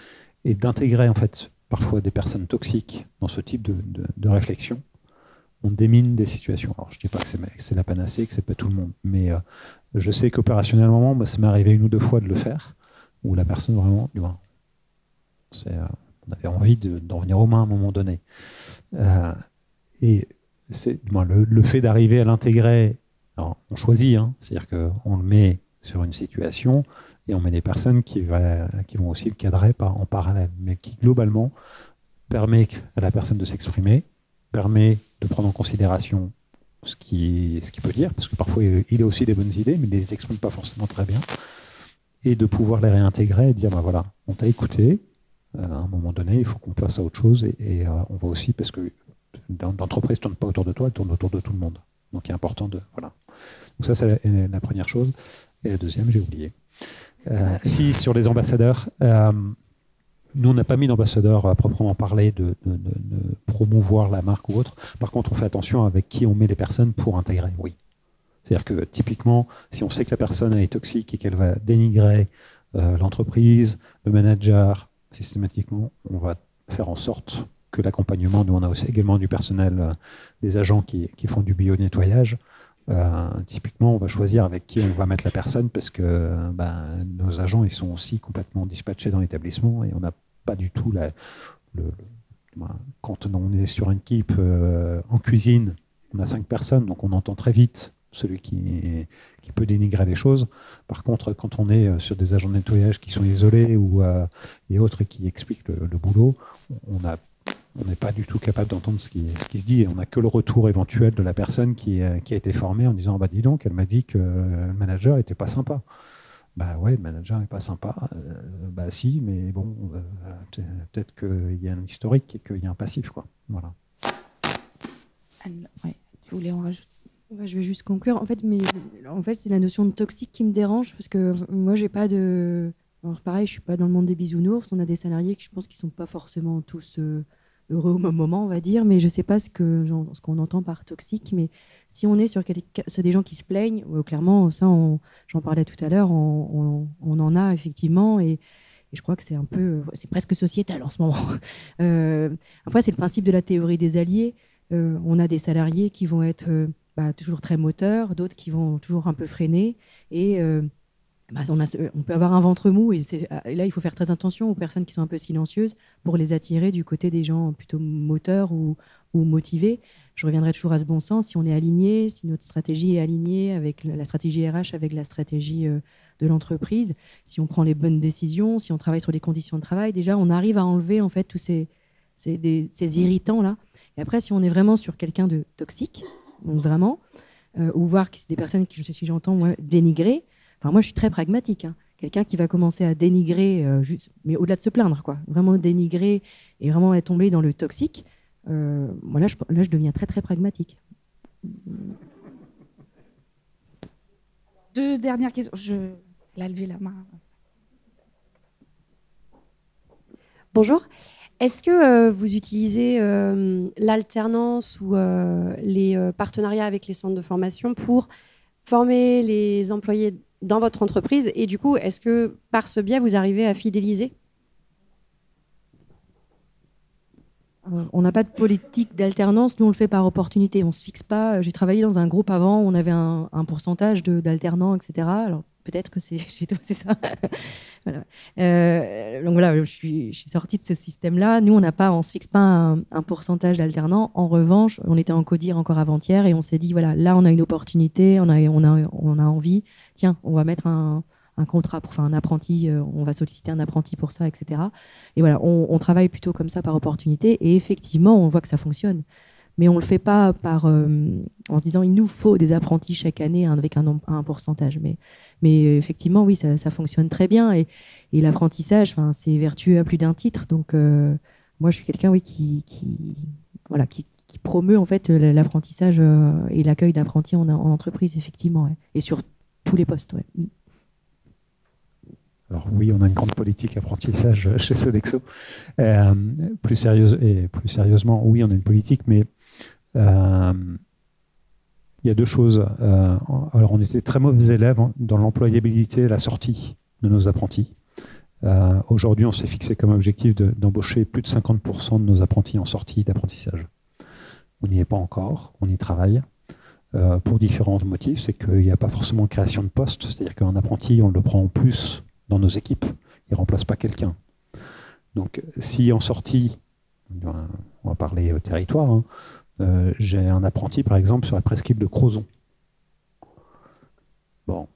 et d'intégrer en fait parfois des personnes toxiques dans ce type de réflexion. On démine des situations. Alors je dis pas que c'est la panacée, que c'est pas tout le monde, mais je sais qu'opérationnellement, ça m'est arrivé 1 ou 2 fois de le faire, où la personne vraiment, on avait envie d'en venir aux mains à un moment donné. Et le fait d'arriver à l'intégrer, alors on choisit, c'est-à-dire qu'on le met sur une situation et on met des personnes qui vont aussi le cadrer en parallèle, mais qui globalement permet à la personne de s'exprimer, permet de prendre en considération ce qu'il peut dire, parce que parfois il a aussi des bonnes idées, mais il ne les exprime pas forcément très bien, et de pouvoir les réintégrer et dire voilà, on t'a écouté, à un moment donné, il faut qu'on passe à autre chose, et on va aussi, parce que l'entreprise ne tourne pas autour de toi, elle tourne autour de tout le monde. Donc il est important de... Voilà. Donc ça, c'est la première chose. Et la deuxième, j'ai oublié. Si, sur les ambassadeurs, nous, on n'a pas mis d'ambassadeur à proprement parler de promouvoir la marque ou autre. Par contre, on fait attention avec qui on met les personnes pour intégrer, oui. C'est-à-dire que typiquement, si on sait que la personne est toxique et qu'elle va dénigrer l'entreprise, le manager, systématiquement, on va faire en sorte que l'accompagnement, nous on a aussi également du personnel, des agents qui font du bio-nettoyage. Typiquement, on va choisir avec qui on va mettre la personne parce que nos agents ils sont aussi complètement dispatchés dans l'établissement et on n'a pas du tout quand on est sur une équipe en cuisine, on a 5 personnes, donc on entend très vite celui qui peut dénigrer les choses. Par contre, quand on est sur des agents de nettoyage qui sont isolés et autres et qui expliquent le boulot, on n'est pas du tout capable d'entendre ce qui se dit et on n'a que le retour éventuel de la personne qui a été formée en disant dis donc, elle m'a dit que le manager n'était pas sympa. Ouais, le manager n'est pas sympa. Si, mais bon, peut-être qu'il y a un historique et qu'il y a un passif, quoi. Voilà. Anne, ouais, tu voulais en rajouter? Je vais juste conclure. En fait, c'est la notion de toxique qui me dérange parce que moi, j'ai pas de. Alors, pareil, je suis pas dans le monde des bisounours. On a des salariés que je pense qu'ils sont pas forcément tous heureux au même moment, on va dire, mais je sais pas ce qu'on entend par toxique. Mais si on est sur c'est des gens qui se plaignent, clairement, ça, j'en parlais tout à l'heure, on en a effectivement, et je crois que c'est presque sociétal en ce moment. Après, c'est le principe de la théorie des alliés. On a des salariés qui vont être toujours très moteurs, d'autres qui vont toujours un peu freiner, et on peut avoir un ventre mou, et là, il faut faire très attention aux personnes qui sont un peu silencieuses pour les attirer du côté des gens plutôt moteurs ou motivés. Je reviendrai toujours à ce bon sens. Si on est aligné, si notre stratégie est alignée avec la stratégie RH, avec la stratégie de l'entreprise, si on prend les bonnes décisions, si on travaille sur les conditions de travail, déjà, on arrive à enlever en fait tous ces irritants-là. Et après, si on est vraiment sur quelqu'un de toxique, donc vraiment, ou voir que c'est des personnes qui, si j'entends, dénigrer. Enfin, moi, je suis très pragmatique. Quelqu'un qui va commencer à dénigrer, mais au-delà de se plaindre, quoi, vraiment dénigrer et vraiment être tombé dans le toxique, là, je deviens très, très pragmatique. 2 dernières questions. Elle a levé la main. Bonjour. Est-ce que vous utilisez l'alternance ou les partenariats avec les centres de formation pour former les employés dans votre entreprise? Et du coup, est-ce que par ce biais, vous arrivez à fidéliser? On n'a pas de politique d'alternance. Nous, on le fait par opportunité. On ne se fixe pas. J'ai travaillé dans un groupe avant, on avait un pourcentage d'alternants, etc. Alors, peut-être que c'est chez toi, c'est ça. Voilà. Donc voilà, je suis sortie de ce système-là. Nous, on ne se fixe pas un pourcentage d'alternants. En revanche, on était en CODIR encore avant-hier et on s'est dit, voilà, là, on a une opportunité, on a envie. Tiens, on va mettre un contrat, enfin un apprenti, on va solliciter un apprenti pour ça, etc. Et voilà, on travaille plutôt comme ça par opportunité. Et effectivement, on voit que ça fonctionne. Mais on ne le fait pas en se disant il nous faut des apprentis chaque année avec un pourcentage. Mais effectivement, oui, ça fonctionne très bien. Et l'apprentissage, c'est vertueux à plus d'un titre. Donc, moi, je suis quelqu'un qui promeut en fait, l'apprentissage et l'accueil d'apprentis en entreprise, effectivement. Ouais. Et sur tous les postes. Ouais. Alors oui, on a une grande politique apprentissage chez Sodexo. Plus sérieusement, oui, on a une politique, mais il y a 2 choses. Alors, on était très mauvais élèves dans l'employabilité et la sortie de nos apprentis. Aujourd'hui, on s'est fixé comme objectif d'embaucher plus de 50% de nos apprentis en sortie d'apprentissage. On n'y est pas encore, on y travaille. Pour différents motifs, c'est qu'il n'y a pas forcément de création de poste, c'est-à-dire qu'un apprenti, on le prend en plus dans nos équipes, il ne remplace pas quelqu'un. Donc, si en sortie, on va parler territoire, j'ai un apprenti, par exemple, sur la presqu'île de Crozon. Bon,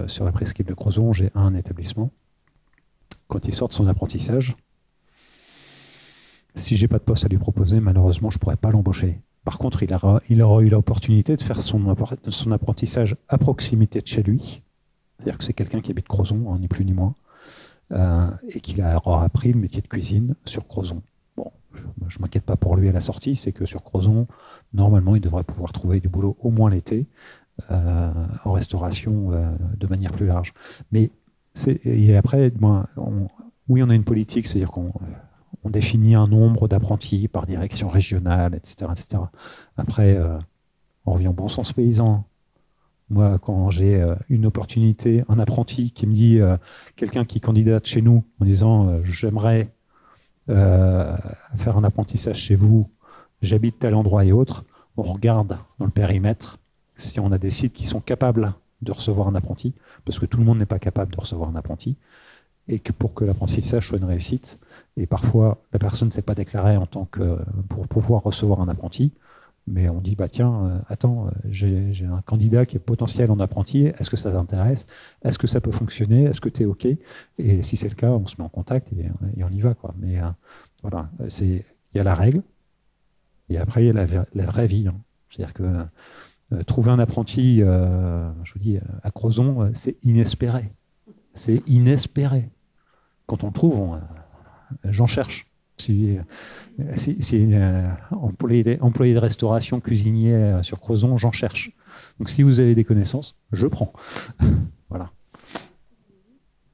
sur la presqu'île de Crozon, j'ai un établissement. Quand il sort de son apprentissage, si je n'ai pas de poste à lui proposer, malheureusement, je ne pourrais pas l'embaucher. Par contre, il aura eu l'opportunité de faire son apprentissage à proximité de chez lui. C'est-à-dire que c'est quelqu'un qui habite Crozon, ni plus ni moins, et qu'il aura appris le métier de cuisine sur Crozon. Bon, je ne m'inquiète pas pour lui à la sortie, c'est que sur Crozon, normalement, il devrait pouvoir trouver du boulot au moins l'été, en restauration de manière plus large. Mais et après, oui, on a une politique, c'est-à-dire qu'on définit un nombre d'apprentis par direction régionale, etc. etc. Après, on revient au bon sens paysan. Moi, quand j'ai une opportunité, un apprenti qui me dit, quelqu'un qui candidate chez nous en disant j'aimerais faire un apprentissage chez vous, j'habite tel endroit et autre, on regarde dans le périmètre si on a des sites qui sont capables de recevoir un apprenti, parce que tout le monde n'est pas capable de recevoir un apprenti, et que pour que l'apprentissage soit une réussite, et parfois la personne ne s'est pas déclarée en tant que pour pouvoir recevoir un apprenti, mais on dit bah tiens, attends, j'ai un candidat qui est potentiel en apprenti, est-ce que ça t'intéresse, est-ce que ça peut fonctionner, est-ce que tu es OK, et si c'est le cas, on se met en contact et on y va, quoi. Mais voilà, il y a la règle, et après il y a la vraie vie, hein. C'est-à-dire que trouver un apprenti, je vous dis, à Crozon, c'est inespéré. C'est inespéré. Quand on le trouve, j'en cherche. Si employé de restauration, cuisinier sur Crozon, j'en cherche. Donc si vous avez des connaissances, je prends. Voilà.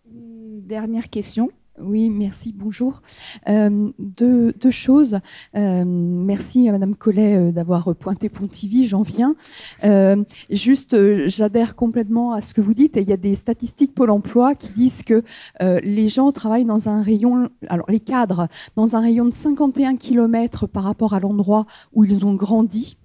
Dernière question. Oui, merci, bonjour. Deux choses. Merci à Madame Collet d'avoir pointé Pontivy, j'en viens. J'adhère complètement à ce que vous dites. Et il y a des statistiques Pôle emploi qui disent que les gens travaillent dans un rayon, alors les cadres, dans un rayon de 51 km par rapport à l'endroit où ils ont grandi.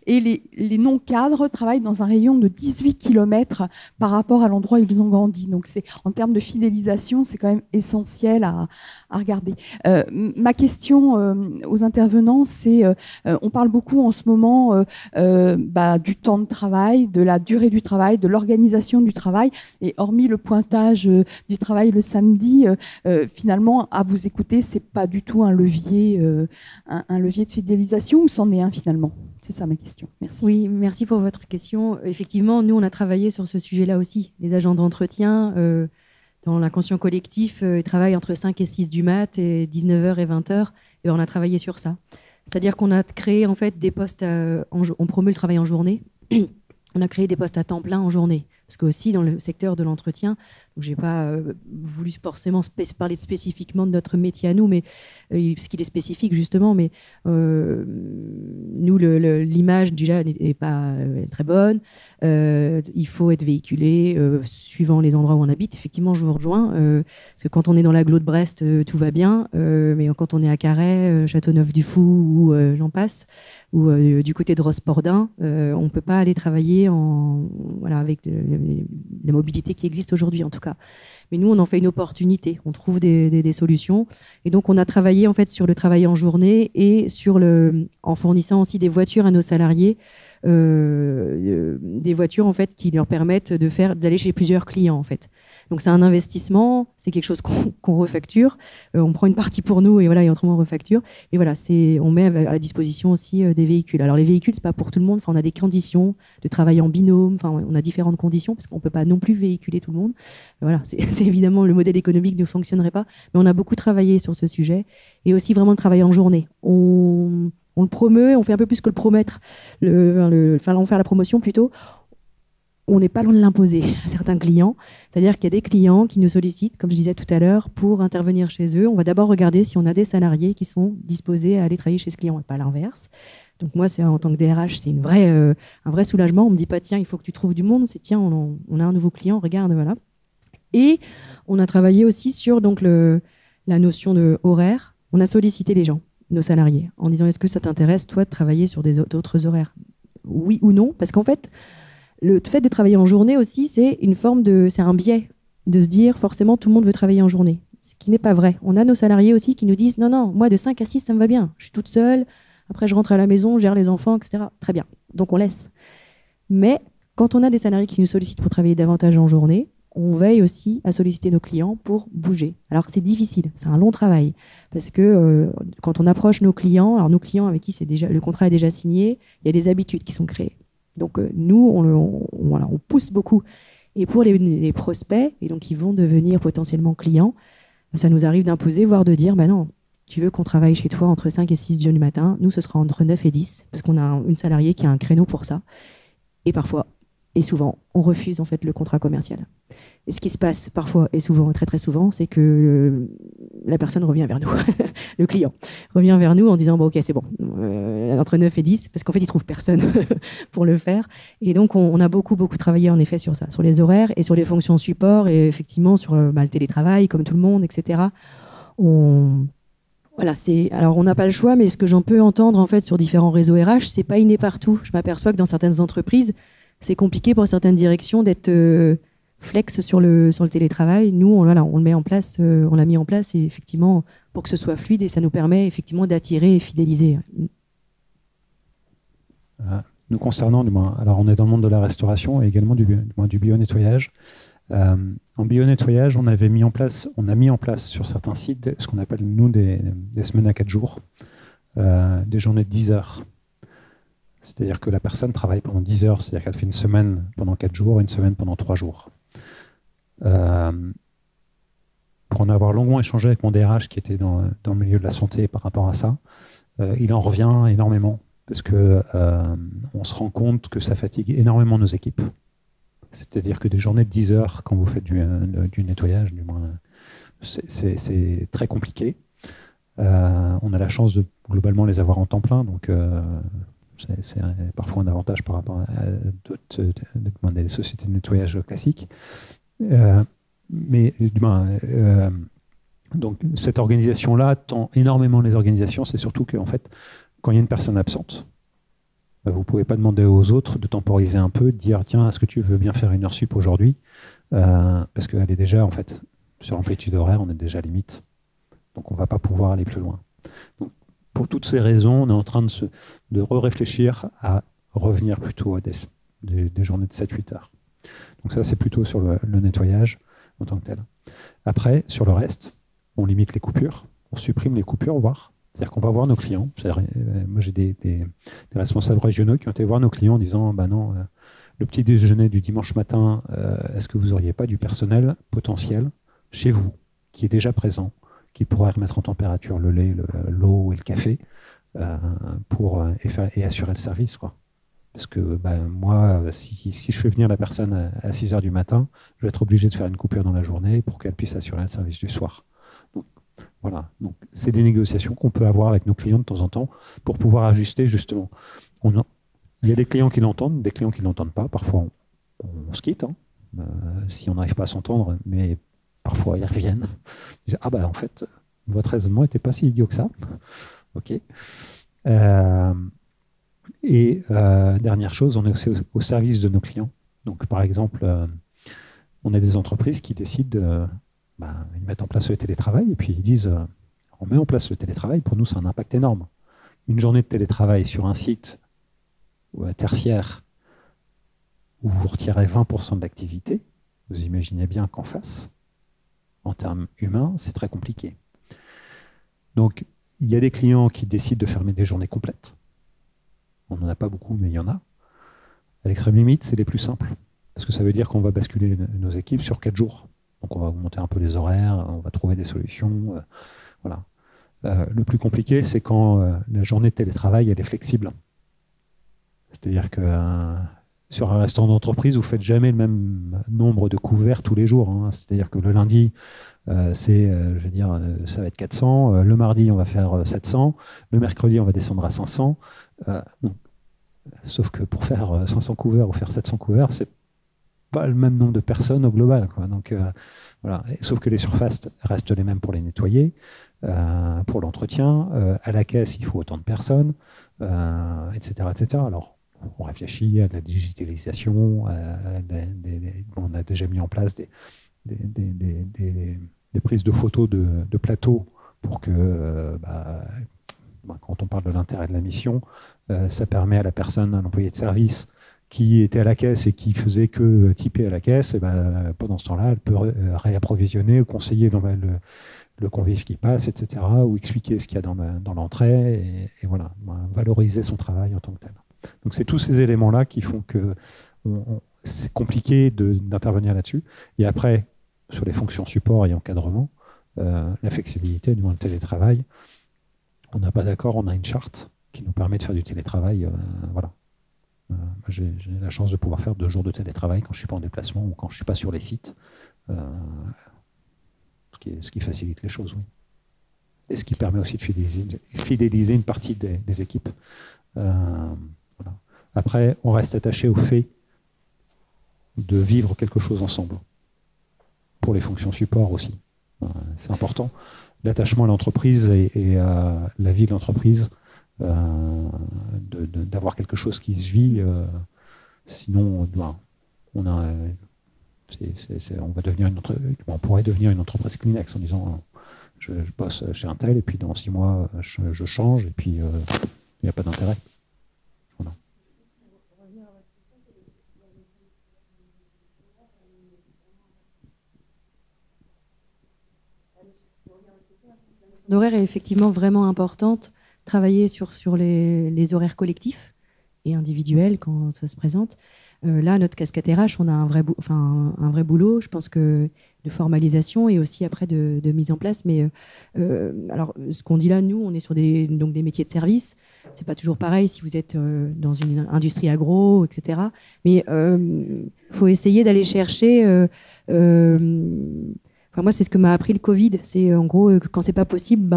Et les non-cadres travaillent dans un rayon de 18 km par rapport à l'endroit où ils ont grandi. Donc, en termes de fidélisation, c'est quand même essentiel à regarder. Ma question aux intervenants, c'est on parle beaucoup en ce moment du temps de travail, de la durée du travail, de l'organisation du travail. Et hormis le pointage du travail le samedi, finalement, à vous écouter, c'est pas du tout un levier de fidélisation, ou c'en est un finalement? C'est ça ma question. Merci. Oui, merci pour votre question. Effectivement, nous, on a travaillé sur ce sujet-là aussi. Les agents d'entretien, dans l'inconscient collectif, ils travaillent entre 5 et 6 du mat et 19h et 20h. Et on a travaillé sur ça. C'est-à-dire qu'on a créé en fait des postes, on promeut le travail en journée. On a créé des postes à temps plein en journée. Parce que aussi dans le secteur de l'entretien, je n'ai pas voulu forcément parler spécifiquement de notre métier à nous, mais parce qu'il est spécifique justement, mais nous, l'image déjà n'est pas très bonne. Il faut être véhiculé suivant les endroits où on habite. Effectivement, je vous rejoins, parce que quand on est dans l'agglo de Brest, tout va bien, mais quand on est à Carhaix, Châteauneuf-du-Fou, ou j'en passe, ou du côté de Rospordin, on ne peut pas aller travailler avec la mobilité qui existe aujourd'hui en tout cas. Mais nous, on en fait une opportunité, on trouve des solutions. Et donc, on a travaillé en fait sur le travail en journée et en fournissant aussi des voitures à nos salariés, des voitures en fait qui leur permettent d'aller chez plusieurs clients en fait. Donc c'est un investissement, c'est quelque chose qu'on refacture. On prend une partie pour nous et voilà, et autrement on refacture. Et voilà, on met à disposition aussi des véhicules. Alors les véhicules, c'est pas pour tout le monde. Enfin, on a des conditions de travail en binôme. Enfin, on a différentes conditions parce qu'on peut pas non plus véhiculer tout le monde. Voilà, c'est évidemment le modèle économique ne fonctionnerait pas. Mais on a beaucoup travaillé sur ce sujet et aussi vraiment le travail en journée. On le promeut, on fait un peu plus que le promettre, on fait la promotion plutôt. On n'est pas loin de l'imposer à certains clients. C'est-à-dire qu'il y a des clients qui nous sollicitent, comme je disais tout à l'heure, pour intervenir chez eux. On va d'abord regarder si on a des salariés qui sont disposés à aller travailler chez ce client et pas l'inverse. Donc moi, en tant que DRH, c'est un vrai soulagement. On me dit pas, tiens, il faut que tu trouves du monde. C'est tiens, on a un nouveau client, regarde, voilà. Et on a travaillé aussi sur la notion de horaire. On a sollicité les gens, nos salariés, en disant, est-ce que ça t'intéresse, toi, de travailler sur d'autres horaires? Oui ou non? Parce qu'en fait, le fait de travailler en journée aussi, c'est un biais de se dire forcément tout le monde veut travailler en journée. Ce qui n'est pas vrai. On a nos salariés aussi qui nous disent non, moi de 5 à 6 ça me va bien. Je suis toute seule, après je rentre à la maison, je gère les enfants, etc. Très bien. Donc on laisse. Mais quand on a des salariés qui nous sollicitent pour travailler davantage en journée, on veille aussi à solliciter nos clients pour bouger. Alors c'est difficile, c'est un long travail. Parce que quand on approche nos clients, alors nos clients avec qui le contrat est déjà signé, il y a des habitudes qui sont créées. Donc nous, on pousse beaucoup. Et pour les prospects, et donc qui vont devenir potentiellement clients, ça nous arrive d'imposer, voire de dire, non, tu veux qu'on travaille chez toi entre 5 et 6 du matin, nous ce sera entre 9 et 10, parce qu'on a une salariée qui a un créneau pour ça. Et parfois, et souvent, on refuse en fait le contrat commercial. Et ce qui se passe parfois et souvent, très très souvent, c'est que la personne revient vers nous, le client revient vers nous en disant bon ok c'est bon, entre 9 et 10, parce qu'en fait il trouve personne pour le faire. Et donc on a beaucoup travaillé en effet sur ça, sur les horaires et sur les fonctions support et effectivement sur le télétravail comme tout le monde, etc. On Voilà, alors on n'a pas le choix, mais ce que j'en peux entendre en fait sur différents réseaux RH, c'est pas inné partout. Je m'aperçois que dans certaines entreprises, c'est compliqué pour certaines directions d'être flex sur le télétravail. Nous, on le met en place, on l'a mis en place et effectivement pour que ce soit fluide et ça nous permet effectivement d'attirer et fidéliser. Nous concernant, alors on est dans le monde de la restauration et également du bio-nettoyage. En bio-nettoyage, on a mis en place sur certains sites ce qu'on appelle, nous, des semaines à 4 jours, des journées de 10 heures. C'est-à-dire que la personne travaille pendant 10 heures, c'est-à-dire qu'elle fait une semaine pendant 4 jours et une semaine pendant 3 jours. Pour en avoir longuement échangé avec mon DRH qui était dans le milieu de la santé par rapport à ça, il en revient énormément parce qu'on se rend compte que ça fatigue énormément nos équipes. C'est-à-dire que des journées de 10 heures, quand vous faites du nettoyage, du moins, c'est très compliqué. On a la chance de globalement les avoir en temps plein, donc c'est parfois un avantage par rapport à d'autres des sociétés de nettoyage classiques. Donc cette organisation-là tend énormément les organisations. C'est surtout qu'en fait, quand il y a une personne absente, vous ne pouvez pas demander aux autres de temporiser un peu, de dire tiens, est-ce que tu veux bien faire une heure sup aujourd'hui, parce qu'elle est déjà, en fait, sur l'amplitude horaire, on est déjà limite. Donc on ne va pas pouvoir aller plus loin. Donc, pour toutes ces raisons, on est en train de réfléchir à revenir plutôt à des journées de 7-8 heures. Donc ça, c'est plutôt sur le nettoyage en tant que tel. Après, sur le reste, on limite les coupures, on supprime les coupures, voire. C'est-à-dire qu'on va voir nos clients. Moi, j'ai des responsables régionaux qui ont été voir nos clients en disant bah non, le petit déjeuner du dimanche matin, est-ce que vous n'auriez pas du personnel potentiel chez vous qui est déjà présent, qui pourrait remettre en température le lait, l'eau et le café et assurer le service, quoi. Parce que moi, si je fais venir la personne à 6 heures du matin, je vais être obligé de faire une coupure dans la journée pour qu'elle puisse assurer le service du soir. Voilà, donc c'est des négociations qu'on peut avoir avec nos clients de temps en temps pour pouvoir ajuster justement. Il y a des clients qui l'entendent, des clients qui ne l'entendent pas. Parfois, on se quitte si on n'arrive pas à s'entendre, mais parfois ils reviennent. Ils disent en fait, votre raisonnement n'était pas si idiot que ça. Ok. Dernière chose, on est aussi au service de nos clients. Donc par exemple, on a des entreprises qui décident ils mettent en place le télétravail et puis ils disent on met en place le télétravail, pour nous c'est un impact énorme. Une journée de télétravail sur un site tertiaire où vous retirez 20% de l'activité, vous imaginez bien qu'en face, en termes humains, c'est très compliqué. Donc il y a des clients qui décident de fermer des journées complètes. On n'en a pas beaucoup, mais il y en a. À l'extrême limite, c'est les plus simples. Parce que ça veut dire qu'on va basculer nos équipes sur 4 jours. Donc on va augmenter un peu les horaires, on va trouver des solutions. Voilà. Le plus compliqué, c'est quand la journée de télétravail elle est flexible. C'est-à-dire que sur un restaurant d'entreprise, vous ne faites jamais le même nombre de couverts tous les jours. C'est-à-dire que le lundi, ça va être 400. Le mardi, on va faire 700. Le mercredi, on va descendre à 500. Sauf que pour faire 500 couverts ou faire 700 couverts, c'est pas le même nombre de personnes au global, quoi. Donc, voilà. Sauf que les surfaces restent les mêmes pour les nettoyer, pour l'entretien. À la caisse, il faut autant de personnes, etc., etc. Alors, on réfléchit à de la digitalisation. On a déjà mis en place des prises de photos de plateaux pour que, quand on parle de l'intérêt de la mission, ça permet à la personne, à l'employé de service, qui était à la caisse et qui faisait que typer à la caisse, et pendant ce temps-là, elle peut réapprovisionner, conseiller le convive qui passe, etc., ou expliquer ce qu'il y a dans l'entrée, et voilà, valoriser son travail en tant que tel. Donc c'est tous ces éléments-là qui font que c'est compliqué d'intervenir là-dessus. Et après, sur les fonctions support et encadrement, la flexibilité, du moins le télétravail, on n'a pas d'accord, on a une charte qui nous permet de faire du télétravail, voilà. J'ai la chance de pouvoir faire 2 jours de télétravail quand je ne suis pas en déplacement ou quand je ne suis pas sur les sites, ce qui facilite les choses, oui. Et ce qui permet aussi de fidéliser une partie des équipes. Voilà. Après, on reste attaché au fait de vivre quelque chose ensemble, pour les fonctions support aussi. C'est important. l'attachement à l'entreprise et à la vie de l'entreprise, d'avoir quelque chose qui se vit. Sinon, on va devenir on pourrait devenir une entreprise Kleenex en disant je bosse chez un tel et puis dans 6 mois je change et puis il n'y a pas d'intérêt. Voilà. L'horaire est effectivement vraiment importante. Travailler sur les horaires collectifs et individuels quand ça se présente. Là, notre casquette RH, on a un vrai boulot, je pense que de formalisation et aussi après de mise en place. Mais alors, ce qu'on dit là, nous, on est sur des métiers de service. C'est pas toujours pareil si vous êtes dans une industrie agro, etc. Mais faut essayer d'aller chercher. Moi, c'est ce que m'a appris le Covid. C'est en gros, quand c'est pas possible,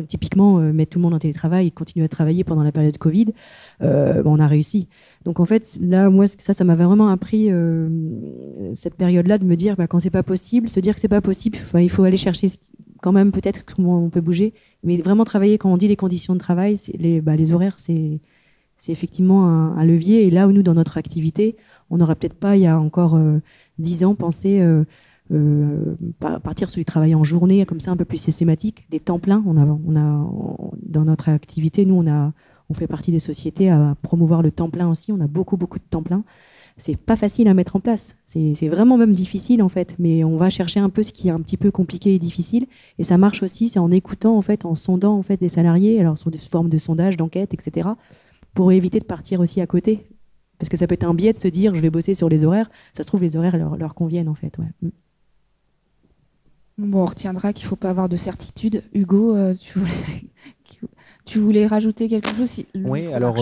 typiquement, mettre tout le monde en télétravail et continuer à travailler pendant la période Covid, on a réussi. Donc en fait, là, moi, ça m'avait vraiment appris cette période-là de me dire, quand c'est pas possible, se dire que c'est pas possible. Il faut aller chercher quand même peut-être comment on peut bouger, mais vraiment travailler. Quand on dit les conditions de travail, les horaires, c'est effectivement un levier. Et là où nous, dans notre activité, on n'aurait peut-être pas, il y a encore 10 ans, pensé partir sur du travail en journée, comme ça, un peu plus systématique, des temps pleins. Dans notre activité, nous, on fait partie des sociétés à promouvoir le temps plein aussi. On a beaucoup de temps plein. C'est pas facile à mettre en place. C'est vraiment même difficile, en fait. Mais on va chercher un peu ce qui est un petit peu compliqué et difficile. Et ça marche aussi, c'est en écoutant, en fait, en sondant, en fait, les salariés, alors sur des formes de sondage, d'enquête, etc., pour éviter de partir aussi à côté. Parce que ça peut être un biais de se dire, je vais bosser sur les horaires. Ça se trouve, les horaires leur conviennent, en fait. Ouais. Bon, on retiendra qu'il ne faut pas avoir de certitude. Hugo, tu voulais rajouter quelque chose? Oui, alors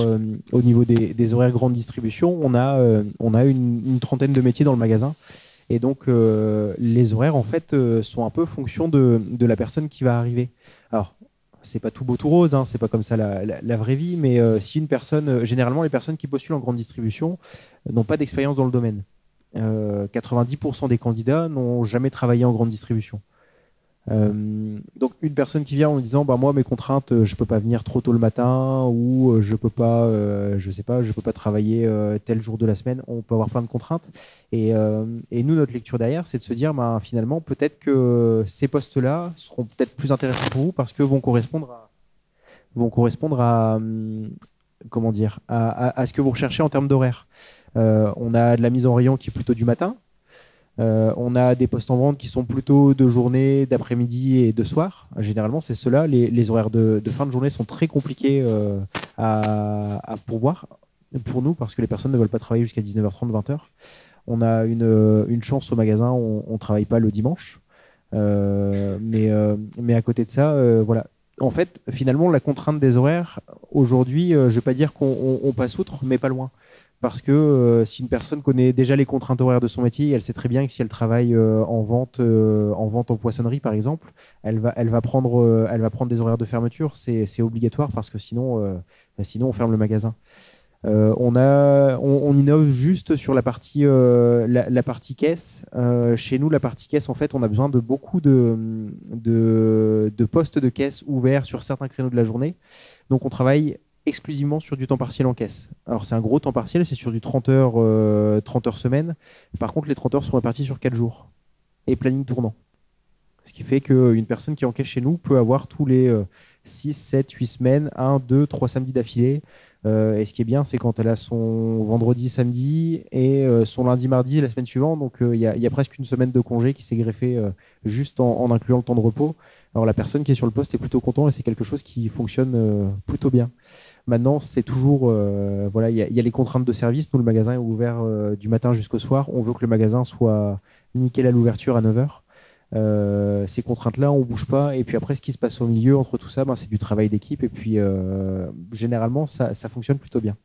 au niveau des horaires grande distribution, on a une trentaine de métiers dans le magasin. Et donc, les horaires, en fait, sont un peu fonction de la personne qui va arriver. Alors, c'est pas tout beau, tout rose, hein, c'est pas comme ça la vraie vie, mais si une personne, généralement, les personnes qui postulent en grande distribution n'ont pas d'expérience dans le domaine. 90% des candidats n'ont jamais travaillé en grande distribution. Donc une personne qui vient en disant moi mes contraintes, je peux pas venir trop tôt le matin ou je peux pas je peux pas travailler tel jour de la semaine, on peut avoir plein de contraintes et nous notre lecture derrière c'est de se dire finalement peut-être que ces postes-là seront peut-être plus intéressants pour vous parce que vont correspondre à comment dire à ce que vous recherchez en termes d'horaire. On a de la mise en rayon qui est plutôt du matin. On a des postes en vente qui sont plutôt de journée, d'après-midi et de soir. Généralement, c'est ceux-là. Les horaires de fin de journée sont très compliqués à pourvoir pour nous parce que les personnes ne veulent pas travailler jusqu'à 19h30, 20h. On a une chance au magasin, on ne travaille pas le dimanche. Mais à côté de ça, voilà. En fait, finalement, la contrainte des horaires, aujourd'hui, je ne vais pas dire qu'on passe outre, mais pas loin. Parce que si une personne connaît déjà les contraintes horaires de son métier, elle sait très bien que si elle travaille en vente en poissonnerie par exemple, elle va prendre des horaires de fermeture, c'est obligatoire parce que sinon on ferme le magasin. On innove juste sur la partie caisse. Chez nous, la partie caisse, en fait, on a besoin de beaucoup de postes de caisse ouverts sur certains créneaux de la journée. Donc on travaille exclusivement sur du temps partiel en caisse. Alors c'est un gros temps partiel, c'est sur du 30 heures semaine. Par contre, les 30 heures sont réparties sur 4 jours et planning tournant. Ce qui fait qu'une personne qui encaisse chez nous peut avoir tous les 6, 7, 8 semaines, 1, 2, 3 samedis d'affilée. Et ce qui est bien, c'est quand elle a son vendredi, samedi et son lundi, mardi la semaine suivante. Donc il y a presque une semaine de congé qui s'est greffée juste en incluant le temps de repos. Alors la personne qui est sur le poste est plutôt contente et c'est quelque chose qui fonctionne plutôt bien. Maintenant, c'est toujours, il y a les contraintes de service. Nous, le magasin est ouvert du matin jusqu'au soir. On veut que le magasin soit nickel à l'ouverture à 9h. Ces contraintes-là, on ne bouge pas. Et puis après, ce qui se passe au milieu, entre tout ça, c'est du travail d'équipe. Et puis, généralement, ça fonctionne plutôt bien.